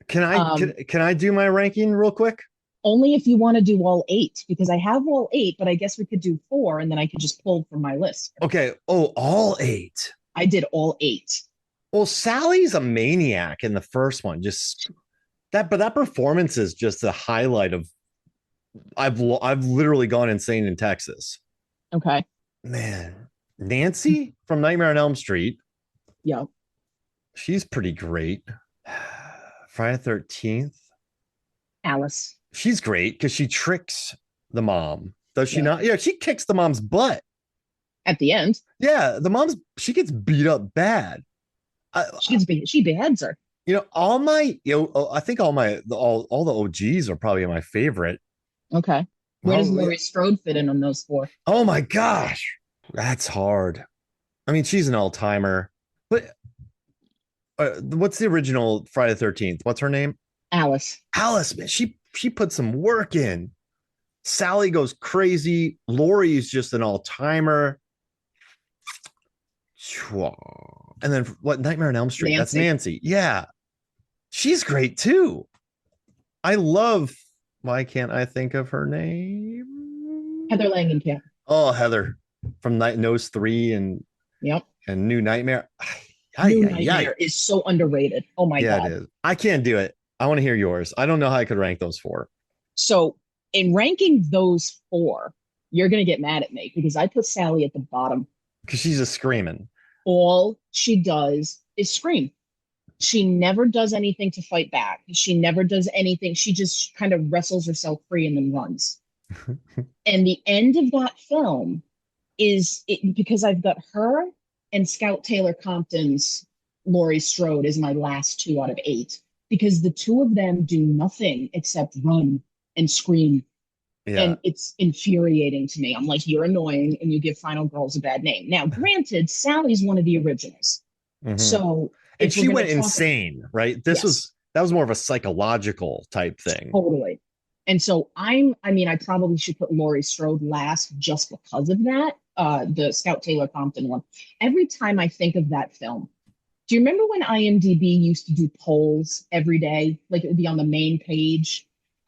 Can I do my ranking real quick? Only if you want to do all 8, because I have all 8, but I guess we could do 4 and then I could just pull from my list. Okay. Oh, all 8. I did all 8. Well, Sally's a maniac in the first one. Just that, but that performance is just a highlight of. I've literally gone insane in Texas. Okay. Man, Nancy from Nightmare on Elm Street. Yeah. She's pretty great. Friday the 13th. Alice. She's great because she tricks the mom. Does she Yeah. not? Yeah, she kicks the mom's butt. At the end, Yeah, she gets beat up bad. she beheads her. I think all the OGs are probably my favorite. Okay. Where does Oh, Laurie Strode fit in on those 4? oh my gosh, that's hard. I mean, she's an all-timer. But what's the original Friday the 13th? What's her name? Alice. Alice, man, she put some work in. Sally goes crazy. Lori's just an all-timer. And then what? Nightmare on Elm Street. That's Nancy. Yeah. She's great too. I love, why can't I think of her name? Heather Langenkamp. Oh, Heather from Nose 3 and New Nightmare. New Nightmare is so underrated. Oh my God. It is. I can't do it. I want to hear yours. I don't know how I could rank those 4. So in ranking those 4, you're going to get mad at me because I put Sally at the bottom. Because she's just screaming. All she does is scream. She never does anything to fight back. She never does anything. She just kind of wrestles herself free and then runs. And the end of that film is because I've got her and Scout Taylor Compton's Laurie Strode is my last 2 out of 8 because the 2 of them do nothing except run and scream. Yeah. And it's infuriating to me. I'm like, you're annoying and you give Final Girls a bad name. Now, granted, Sally's one of the originals. Mm-hmm. So and she went insane, right? That was more of a psychological type thing. Totally. And so I probably should put Laurie Strode last just because of that. The Scout Taylor Compton one. Every time I think of that film, do you remember when IMDb used to do polls every day? Like it would be on the main page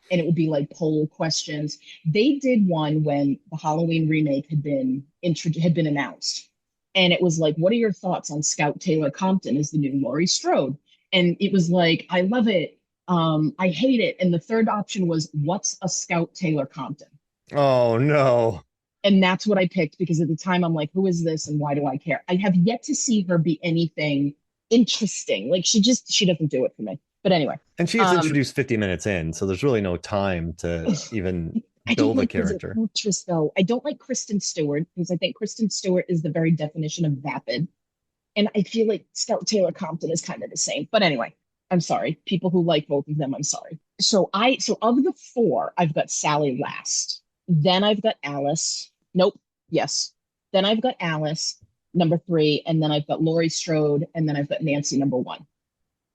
and it would be like poll questions. They did one when the Halloween remake had been announced. And it was like, what are your thoughts on Scout Taylor Compton as the new Laurie Strode? And it was like, I love it. I hate it. And the third option was, what's a Scout Taylor Compton? Oh, no. And that's what I picked because at the time I'm like, who is this and why do I care? I have yet to see her be anything interesting. Like she doesn't do it for me. But anyway. And she gets introduced 50 minutes in, so there's really no time to even build a character. Though. I don't like Kristen Stewart because I think Kristen Stewart is the very definition of vapid. And I feel like Scout Taylor Compton is kind of the same. But anyway, I'm sorry. People who like both of them, I'm sorry. So of the 4, I've got Sally last. Then I've got Alice. Nope. Yes. Then I've got Alice, number 3. And then I've got Laurie Strode. And then I've got Nancy, number 1.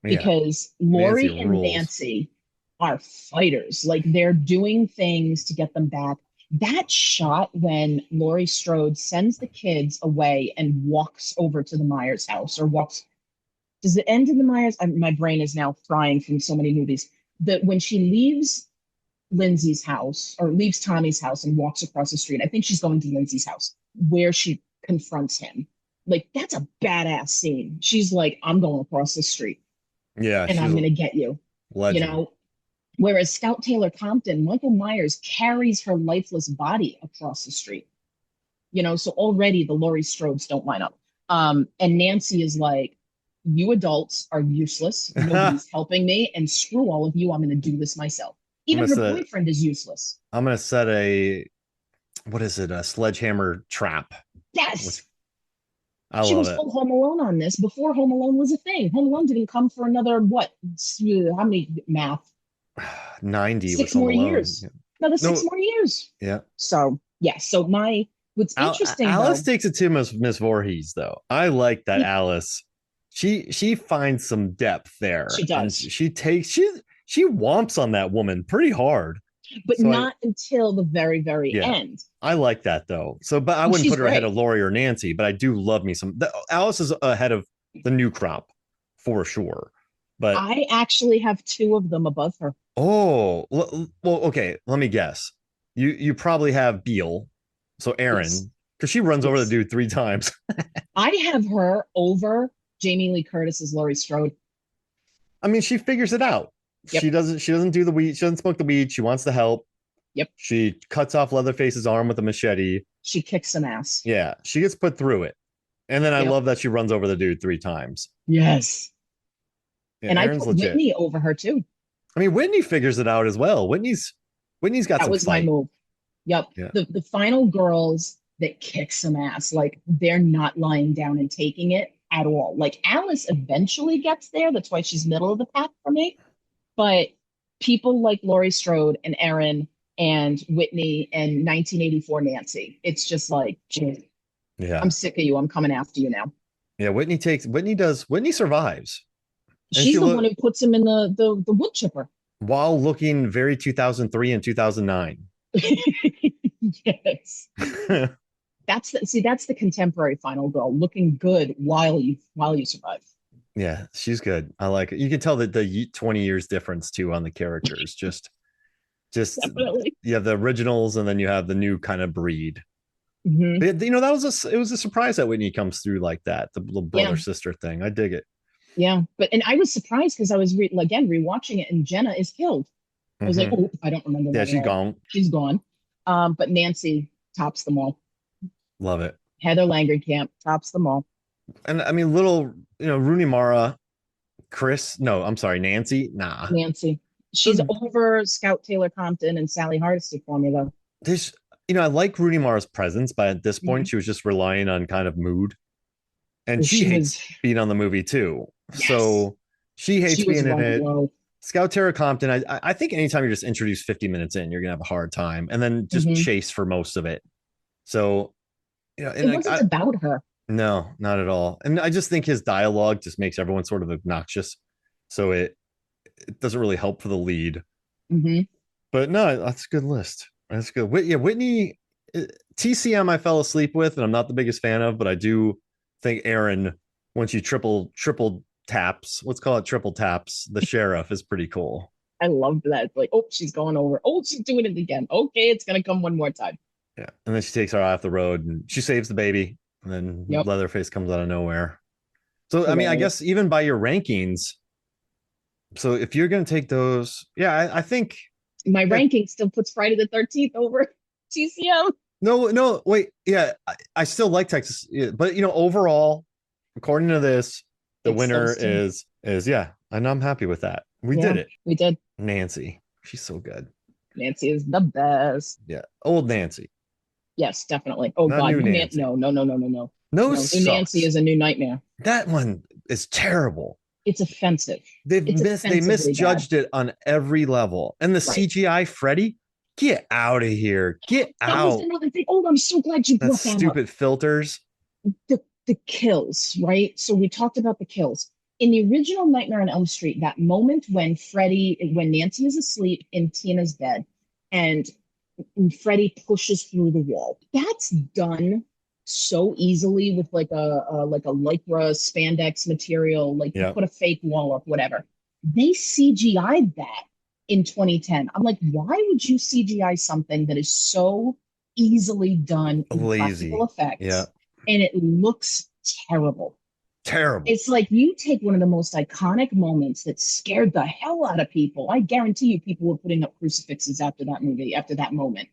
Because Laurie and Nancy are fighters. Like they're doing things to get them back. That shot when Laurie Strode sends the kids away and walks over to the Myers house does it end in the Myers? My brain is now frying from so many movies. That when she leaves Lindsay's house or leaves Tommy's house and walks across the street, I think she's going to Lindsay's house where she confronts him. Like that's a badass scene. She's like, I'm going across the street. Yeah. And I'm going to get you. Legend. Whereas Scout Taylor Compton, Michael Myers carries her lifeless body across the street. So already the Laurie Strodes don't line up. And Nancy is like, you adults are useless. Nobody's helping me. And screw all of you. I'm going to do this myself. Even her boyfriend is useless. I'm going to set a sledgehammer trap. Yes. She was full Home Alone on this before Home Alone was a thing. Home Alone didn't come for another, how many math? 90. 6 more years. Another 6 more years. Yeah. So, yeah. So what's interesting Alice takes it to Miss Voorhees, though. I like that Alice. She finds some depth there. She does. And she womps on that woman pretty hard. But so not until the very, very end. I like that though. So, but I wouldn't put her ahead of Laurie or Nancy, but I do love me some. Alice is ahead of the new crop for sure. But I actually have 2 of them above her. Oh, well, okay. Let me guess. You probably have Beale, so Erin, because she runs over the dude 3 times. I have her over Jamie Lee Curtis's Laurie Strode. I mean, she figures it out. Yep. She doesn't do the weed. She doesn't smoke the weed. She wants to help. Yep. She cuts off Leatherface's arm with a machete. She kicks some ass. Yeah. She gets put through it. And then I love that she runs over the dude 3 times. Yes. Yeah, and Erin's I put legit. Whitney over her too. I mean, Whitney figures it out as well. Whitney's got that some was fight. My move. Yep. Yeah. The final girls that kick some ass, like they're not lying down and taking it at all. Like Alice eventually gets there. That's why she's middle of the pack for me. But people like Laurie Strode and Erin and Whitney and 1984 Nancy, it's just like, yeah, I'm sick of you. I'm coming after you now. Yeah, Whitney survives. She's the one who puts him in the wood chipper. While looking very 2003 and 2009. Yes. That's the contemporary final girl looking good while you survive. Yeah, she's good. I like it. You can tell that the 20 years difference too on the characters. Just Definitely. you have the originals and then you have the new kind of breed. Hmm. But, that was it was a surprise that Whitney comes through like that, the little Yeah. brother sister thing. I dig it. Yeah. And I was surprised because I was again rewatching it and Jenna is killed. I was like, Hmm. oh, I don't remember Yeah, that at she's all. gone. She's gone. But Nancy tops them all. Love it. Heather Langenkamp tops them all. And I mean, little, Rooney Mara, Chris. No, I'm sorry, Nancy. Nah. Nancy. She's The, over Scout Taylor Compton and Sally Hardesty for me though. there's, I like Rooney Mara's presence, but at this point, Mhm. she was just relying on kind of mood, and Well, she she hates was being on the movie too. yes. So she hates She was being in running it. low. Scout Tara Compton, I think anytime you're just introduced 50 minutes in, you're gonna have a hard time, and then just Hmm. chase for most of it. So and It like wasn't about her. no, not at all. And I just think his dialogue just makes everyone sort of obnoxious. So it doesn't really help for the lead. Hmm. But no, that's a good list. That's good. Yeah, Whitney, TCM I fell asleep with, and I'm not the biggest fan of, but I do think Aaron, once you triple taps, let's call it triple taps, the sheriff is pretty cool. I loved that. Like, oh, she's going over. Oh, she's doing it again. Okay, it's gonna come one more time. Yeah. And then she takes her off the road and she saves the baby. And then Yep. Leatherface comes out of nowhere. So I mean, I Hilarious. guess even by your rankings, so if you're gonna take those, yeah, I think My yeah, ranking still puts Friday the 13th over TCM. no, wait, yeah, I still like Texas, yeah, but overall, according to this, the It's winner those two. is yeah, and I'm happy with that. We Yeah, did it. we did. Nancy, she's so good. Nancy is the best. Yeah, old Nancy, Yes, definitely. Oh not God, new new Nancy. No, no, no, no, no, no. No No, new Nancy sucks. is a new nightmare. That one is terrible. It's offensive. It's They offensively bad. misjudged it on every level. And the Right. CGI Freddy, get out of here. Get That was out. another thing. Oh, I'm so glad you That brought that up. stupid filters. The kills, right? So we talked about the kills. In the original Nightmare on Elm Street, that moment when Nancy is asleep and Tina's dead, and Freddy pushes through the wall. That's done so easily with like a lycra spandex material, like you Yeah. put a fake wall up, whatever. They CGI'd that in 2010. I'm like, why would you CGI something that is so easily done in practical Lazy. Yeah. effects and it looks terrible? Terrible. It's like you take one of the most iconic moments that scared the hell out of people. I guarantee you, people were putting up crucifixes after that movie, after that moment,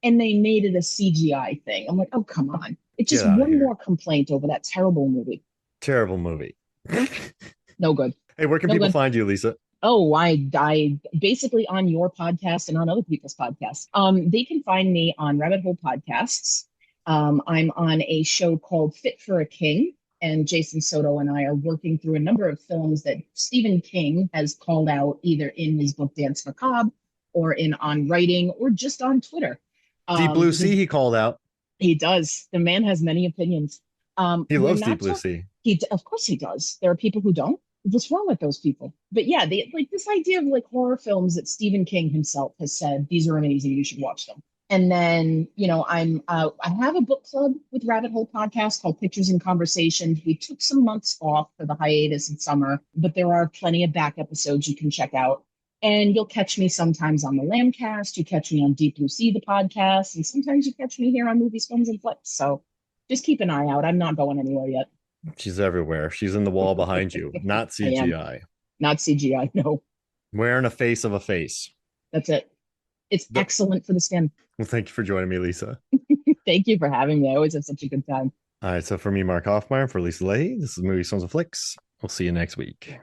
and they made it a CGI thing. I'm like, oh, come on. It's Get just out of one here. more complaint over that terrible movie. Terrible movie. No good. Hey, where can No people good. find you, Lisa? Oh, I basically on your podcast and on other people's podcasts. They can find me on Rabbit Hole Podcasts. I'm on a show called Fit for a King, and Jason Soto and I are working through a number of films that Stephen King has called out either in his book Dance Macabre or in On Writing or just on Twitter. Deep Blue Because Sea, he called out. he does. The man has many opinions. He We're loves Deep not Blue talking. Sea. Of course he does. There are people who don't. What's wrong with those people? But yeah, they like this idea of like horror films that Stephen King himself has said these are amazing. You should watch them. And then I have a book club with Rabbit Hole Podcast called Pictures and Conversations. We took some months off for the hiatus in summer, but there are plenty of back episodes you can check out. And you'll catch me sometimes on the Lambcast. You catch me on Deep Blue Sea, the podcast, and sometimes you catch me here on Movies, Films, and Flicks. So just keep an eye out. I'm not going anywhere yet. She's everywhere. She's in the wall behind you, not I am. CGI. Not CGI. No, Wearing a face of a face. that's it. It's excellent for the skin. Well, thank you for joining me, Lisa. Thank you for having me. I always have such a good time. All right, so for me, Mark Hoffmeyer, for Lisa Leahy, this is Movie Songs and Flicks. We'll see you next week.